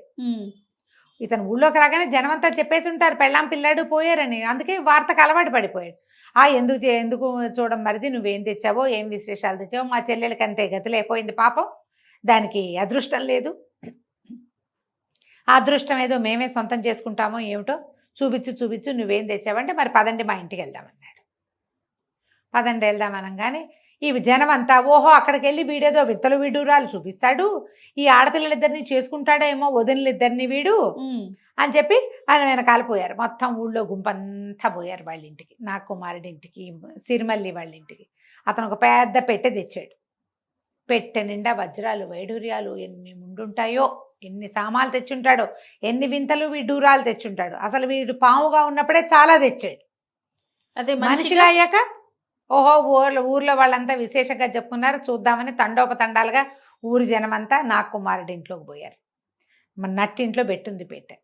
ఇతను ఊళ్ళోకి రాగానే జనమంతా చెప్పేసి ఉంటారు పెళ్ళాం పిల్లాడు పోయారని. అందుకే వార్తకు అలవాటు పడిపోయాడు. ఎందుకు చూడం మరిది, నువ్వేం తెచ్చావో, ఏం విశేషాలు తెచ్చావో, మా చెల్లెలకంటే గతి లేకపోయింది పాపం, దానికి అదృష్టం లేదు, ఆ అదృష్టం ఏదో మేమే సొంతం చేసుకుంటామో ఏమిటో, చూపించు నువ్వేం తెచ్చావంటే, మరి పదండి మా ఇంటికి వెళ్దామన్నాడు. పదండి వెళ్దామనగానే ఈ జనం అంతా ఓహో అక్కడికి వెళ్ళి వీడేదో విత్తలు విడూరాలు చూపిస్తాడు, ఈ ఆడపిల్లలిద్దరిని చేసుకుంటాడేమో వదినలిద్దరిని వీడు అని చెప్పి ఆయన వెనకాల పోయారు. మొత్తం ఊళ్ళో గుంపంతా పోయారు వాళ్ళ ఇంటికి, నాగకుమారుడి ఇంటికి, సిరిమల్లి వాళ్ళ ఇంటికి. అతను ఒక పెద్ద పెట్టె తెచ్చాడు. పెట్టె నిండా వజ్రాలు వైడూర్యాలు ఎన్ని ముండుంటాయో, ఎన్ని సామాలు తెచ్చుంటాడో, ఎన్ని వింతలు విడూరాలు తెచ్చుంటాడు. అసలు వీడు పాముగా ఉన్నప్పుడే చాలా తెచ్చాడు.
అదే
మనిషిగా అయ్యాక ఓహో ఊర్లో వాళ్ళంతా విశేషంగా చెప్పుకున్నారు. చూద్దామని తండోపతండాలుగా ఊరి జనమంతా నాగకుమారుడి ఇంట్లోకి పోయారు. మన నట్టింట్లో పెట్టుంది పెట్టె,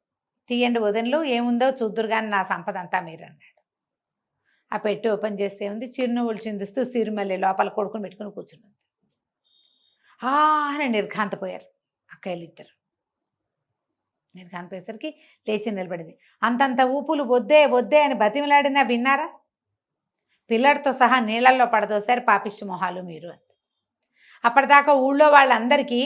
తీయండి వదినలు ఏముందో చూద్దురు కానీ నా సంపద అంతా మీరు అన్నాడు. ఆ పెట్టి ఓపెన్ చేస్తే ఉంది, చిరునవ్వులు చిందిస్తూ సిరిమల్లి లోపల కొడుకుని పెట్టుకుని కూర్చున్నది. అని నిర్ఘాంతపోయారు అక్కయ్యలు ఇద్దరు. నిర్ఘాంతపోయేసరికి లేచి నిలబడింది. అంతంత ఊపులు వద్దే అని బతిమలాడినా విన్నారా, పిల్లడితో సహా నీళ్ళల్లో పడదోసారి పాపిష్టి మొహాలు మీరు అని. అప్పటిదాకా ఊళ్ళో వాళ్ళందరికీ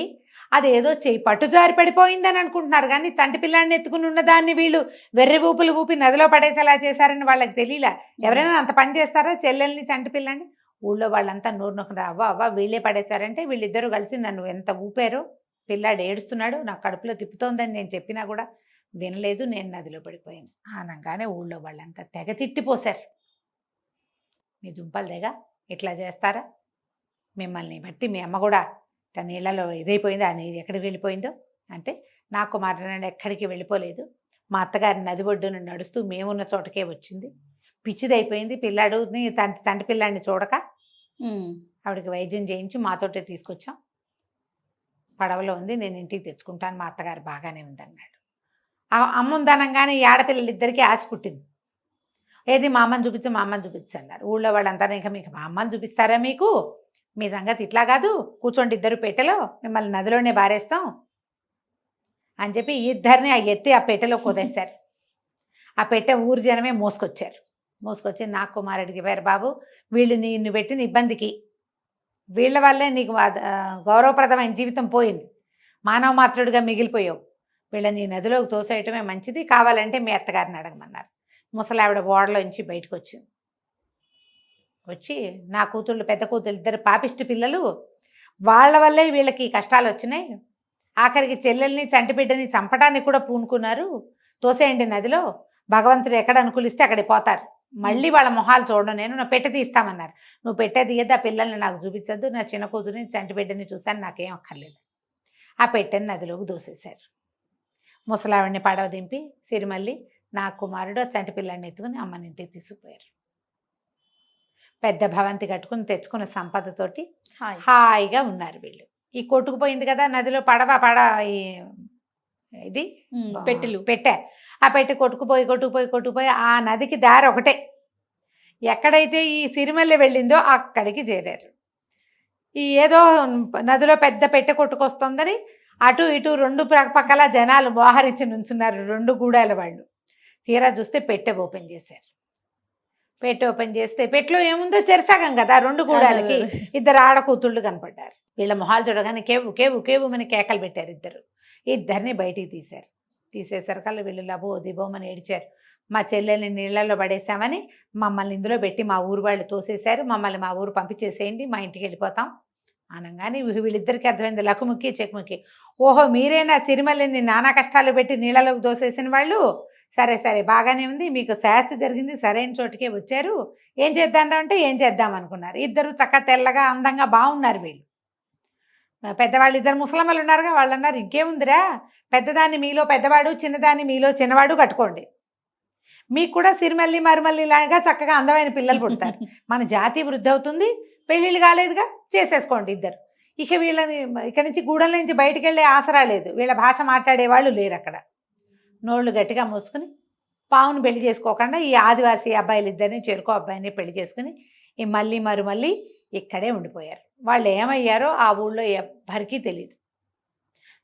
అదేదో పట్టుజారి పడిపోయిందని అనుకుంటున్నారు కానీ చంటి పిల్లాడిని ఎత్తుకుని ఉన్నదాన్ని వీళ్ళు వెర్రి ఊపులు ఊపి నదిలో పడేసేలా చేశారని వాళ్ళకి తెలియలా. ఎవరైనా అంత పని చేస్తారా, చెల్లెల్ని చంటి పిల్లాన్ని? ఊళ్ళో వాళ్ళంతా నోరు నొక్కరు, అవ్వ వీళ్ళే పడేశారంటే వీళ్ళిద్దరూ కలిసి నన్ను ఎంత ఊపారో, పిల్లాడు ఏడుస్తున్నాడు, నా కడుపులో తిప్పుతోందని నేను చెప్పినా కూడా వినలేదు, నేను నదిలో పడిపోయాను అనగానే ఊళ్ళో వాళ్ళంతా తెగ తిట్టిపోశారు. మీ దుంపలు తెగ ఇట్లా చేస్తారా, మిమ్మల్ని బట్టి మీ అమ్మ కూడా నీళ్ళలో ఇదైపోయింది, ఆ నీరు ఎక్కడికి వెళ్ళిపోయిందో అంటే, నాకు మాట్లాడి ఎక్కడికి వెళ్ళిపోలేదు, మా అత్తగారి నది ఒడ్డున నడుస్తూ మేమున్న చోటకే వచ్చింది, పిచ్చిదైపోయింది పిల్లాడుని తంటి పిల్లాడిని చూడక.
ఉమ్.
ఆవిడకి వైద్యం చేయించి మాతోటే తీసుకొచ్చాం. పడవలో ఉంది, నేను ఇంటికి తెచ్చుకుంటాను, మా అత్తగారు బాగానే ఉందన్నాడు. ఆ అమ్మ ఉందనంగానే ఈ ఆడపిల్లలిద్దరికీ ఆశ పుట్టింది. ఏది మా అమ్మని చూపించు మా అమ్మని చూపించు అన్నారు. ఊళ్ళో వాళ్ళంతా ఇంకా మీకు మా అమ్మని చూపిస్తారా, మీకు మీ సంగతి ఇట్లా కాదు, కూర్చోండి ఇద్దరు పెట్టెలో, మిమ్మల్ని నదిలోనే బారేస్తాం అని చెప్పి ఇద్దరిని ఆ ఎత్తి ఆ పెట్టెలో కుదేశారు. ఆ పెట్టె ఊరి జనమే మోసుకొచ్చారు. మోసుకొచ్చి నాకు కుమారుడికి వేరు బాబు, వీళ్ళు నిన్ను పెట్టిన ఇబ్బందికి వీళ్ళ వల్లే నీకు గౌరవప్రదమైన జీవితం పోయింది, మానవ మాత్రుడిగా మిగిలిపోయావు, వీళ్ళని నదిలోకి తోసేయటమే మంచిది, కావాలంటే మీ అత్తగారిని అడగమన్నారు. ముసలావిడ ఓడలోంచి బయటకు వచ్చింది. వచ్చి నా కూతుళ్ళు పెద్ద కూతుళ్ళు ఇద్దరు పాపిష్టి పిల్లలు, వాళ్ళ వల్లే వీళ్ళకి కష్టాలు వచ్చినాయి, ఆఖరికి చెల్లెల్ని చంటిబిడ్డని చంపడానికి కూడా పూనుకున్నారు, తోసేయండి నదిలో, భగవంతుడు ఎక్కడ అనుకూలిస్తే అక్కడికి పోతారు, మళ్ళీ వాళ్ళ మొహాలు చూడడం, నేను నా పెట్టె తీస్తామన్నారు. నువ్వు పెట్టె తీయద్దు, ఆ పిల్లల్ని నాకు చూపించద్దు, నా చిన్న కూతురిని చంటిబిడ్డని చూశాను, నాకేం అక్కర్లేదు. ఆ పెట్టెని నదిలోకి దూసేశారు. ముసలావిడిని పడవ దింపి సిరిమల్లి నా కుమారుడు ఆ చంటి పిల్లాడిని ఎత్తుకుని అమ్మని ఇంటికి తీసుకుపోయారు. పెద్ద భవంతి కట్టుకుని తెచ్చుకున్న సంపదతోటి హాయిగా ఉన్నారు వీళ్ళు. ఈ కొట్టుకుపోయింది కదా నదిలో పడవ ఇది పెట్టె, ఆ పెట్టి కొట్టుకుపోయి ఆ నదికి దారి ఒకటే, ఎక్కడైతే ఈ సిరిమల్లె వెళ్ళిందో అక్కడికి చేరారు. ఈ ఏదో నదిలో పెద్ద పెట్టె కొట్టుకొస్తుందని అటు ఇటు రెండు పక్కల జనాలు మోహరించి నుంచున్నారు, రెండు గూడాల వాళ్ళు. తీరా చూస్తే పెట్టె ఓపెన్ చేశారు. పెట్టె ఓపెన్ చేస్తే పెట్టెలో ఏముందో చెరసగం కదా, రెండు గూడాలకి ఇద్దరు ఆడకూతుళ్ళు కనపడ్డారు. వీళ్ళ మొహాలు చూడగానే కేవు కేవు కేవు అని కేకలు పెట్టారు. ఇద్దరిని బయటికి తీశారు. తీసేసరికల్లా వీళ్ళు లబో దిబోమని ఏడిచారు. మా చెల్లెల్ని నీళ్ళల్లో పడేసామని మమ్మల్ని ఇందులో పెట్టి మా ఊరు వాళ్ళు తోసేశారు, మమ్మల్ని మా ఊరు పంపించేసేయండి, మా ఇంటికి వెళ్ళిపోతాం అనగానే వీళ్ళిద్దరికీ అర్థమైంది, లకుముక్కి చెకుముక్కి. ఓహో మీరేనా సిరిమల్లిని నానా కష్టాలు పెట్టి నీళ్ళలోకి దోసేసిన వాళ్ళు, సరే సరే బాగానే ఉంది, మీకు శాస్తి జరిగింది, సరైన చోటుకే వచ్చారు, ఏం చేద్దామంటే ఏం చేద్దాం అనుకున్నారు. ఇద్దరు చక్క తెల్లగా అందంగా బాగున్నారు వీళ్ళు. పెద్దవాళ్ళు ఇద్దరు ముసలమ్మలు ఉన్నారుగా, వాళ్ళు అన్నారు ఇంకేముందిరా, పెద్దదాన్ని మీలో పెద్దవాడు, చిన్నదాన్ని మీలో చిన్నవాడు కట్టుకోండి, మీకు కూడా సిరిమల్లి మరుమల్లి లాగా చక్కగా అందమైన పిల్లలు పుడతారు, మన జాతి వృద్ధి అవుతుంది, పెళ్ళిళ్ళు కాలేదుగా చేసేసుకోండి ఇద్దరు. ఇక నుంచి గూడెల నుంచి బయటికి వెళ్ళే ఆసరా లేదు, వీళ్ళ భాష మాట్లాడేవాళ్ళు లేరు అక్కడ. నోళ్ళు గట్టిగా మూసుకుని పావును పెళ్లి చేసుకోకుండా ఈ ఆదివాసీ అబ్బాయిలు ఇద్దరిని చెరుకు అబ్బాయిని పెళ్లి చేసుకుని ఈ మళ్ళీ మరుమల్లి ఇక్కడే ఉండిపోయారు. వాళ్ళు ఏమయ్యారో ఆ ఊళ్ళో ఎవ్వరికీ తెలియదు.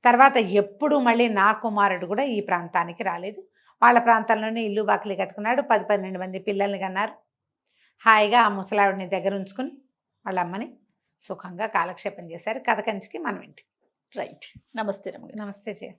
తర్వాత ఎప్పుడు మళ్ళీ నా కుమారుడు కూడా ఈ ప్రాంతానికి రాలేదు. వాళ్ళ ప్రాంతంలోనే ఇల్లు బాకిలి కట్టుకున్నాడు, 10-12 మంది పిల్లల్ని కన్నారు. హాయిగా ఆ ముసలావిడిని దగ్గర ఉంచుకుని వాళ్ళ అమ్మని సుఖంగా కాలక్షేపం చేశారు. కథ కంచికి మనం ఇంటికి.
రైట్. నమస్తే రమ్య.
నమస్తే జయ.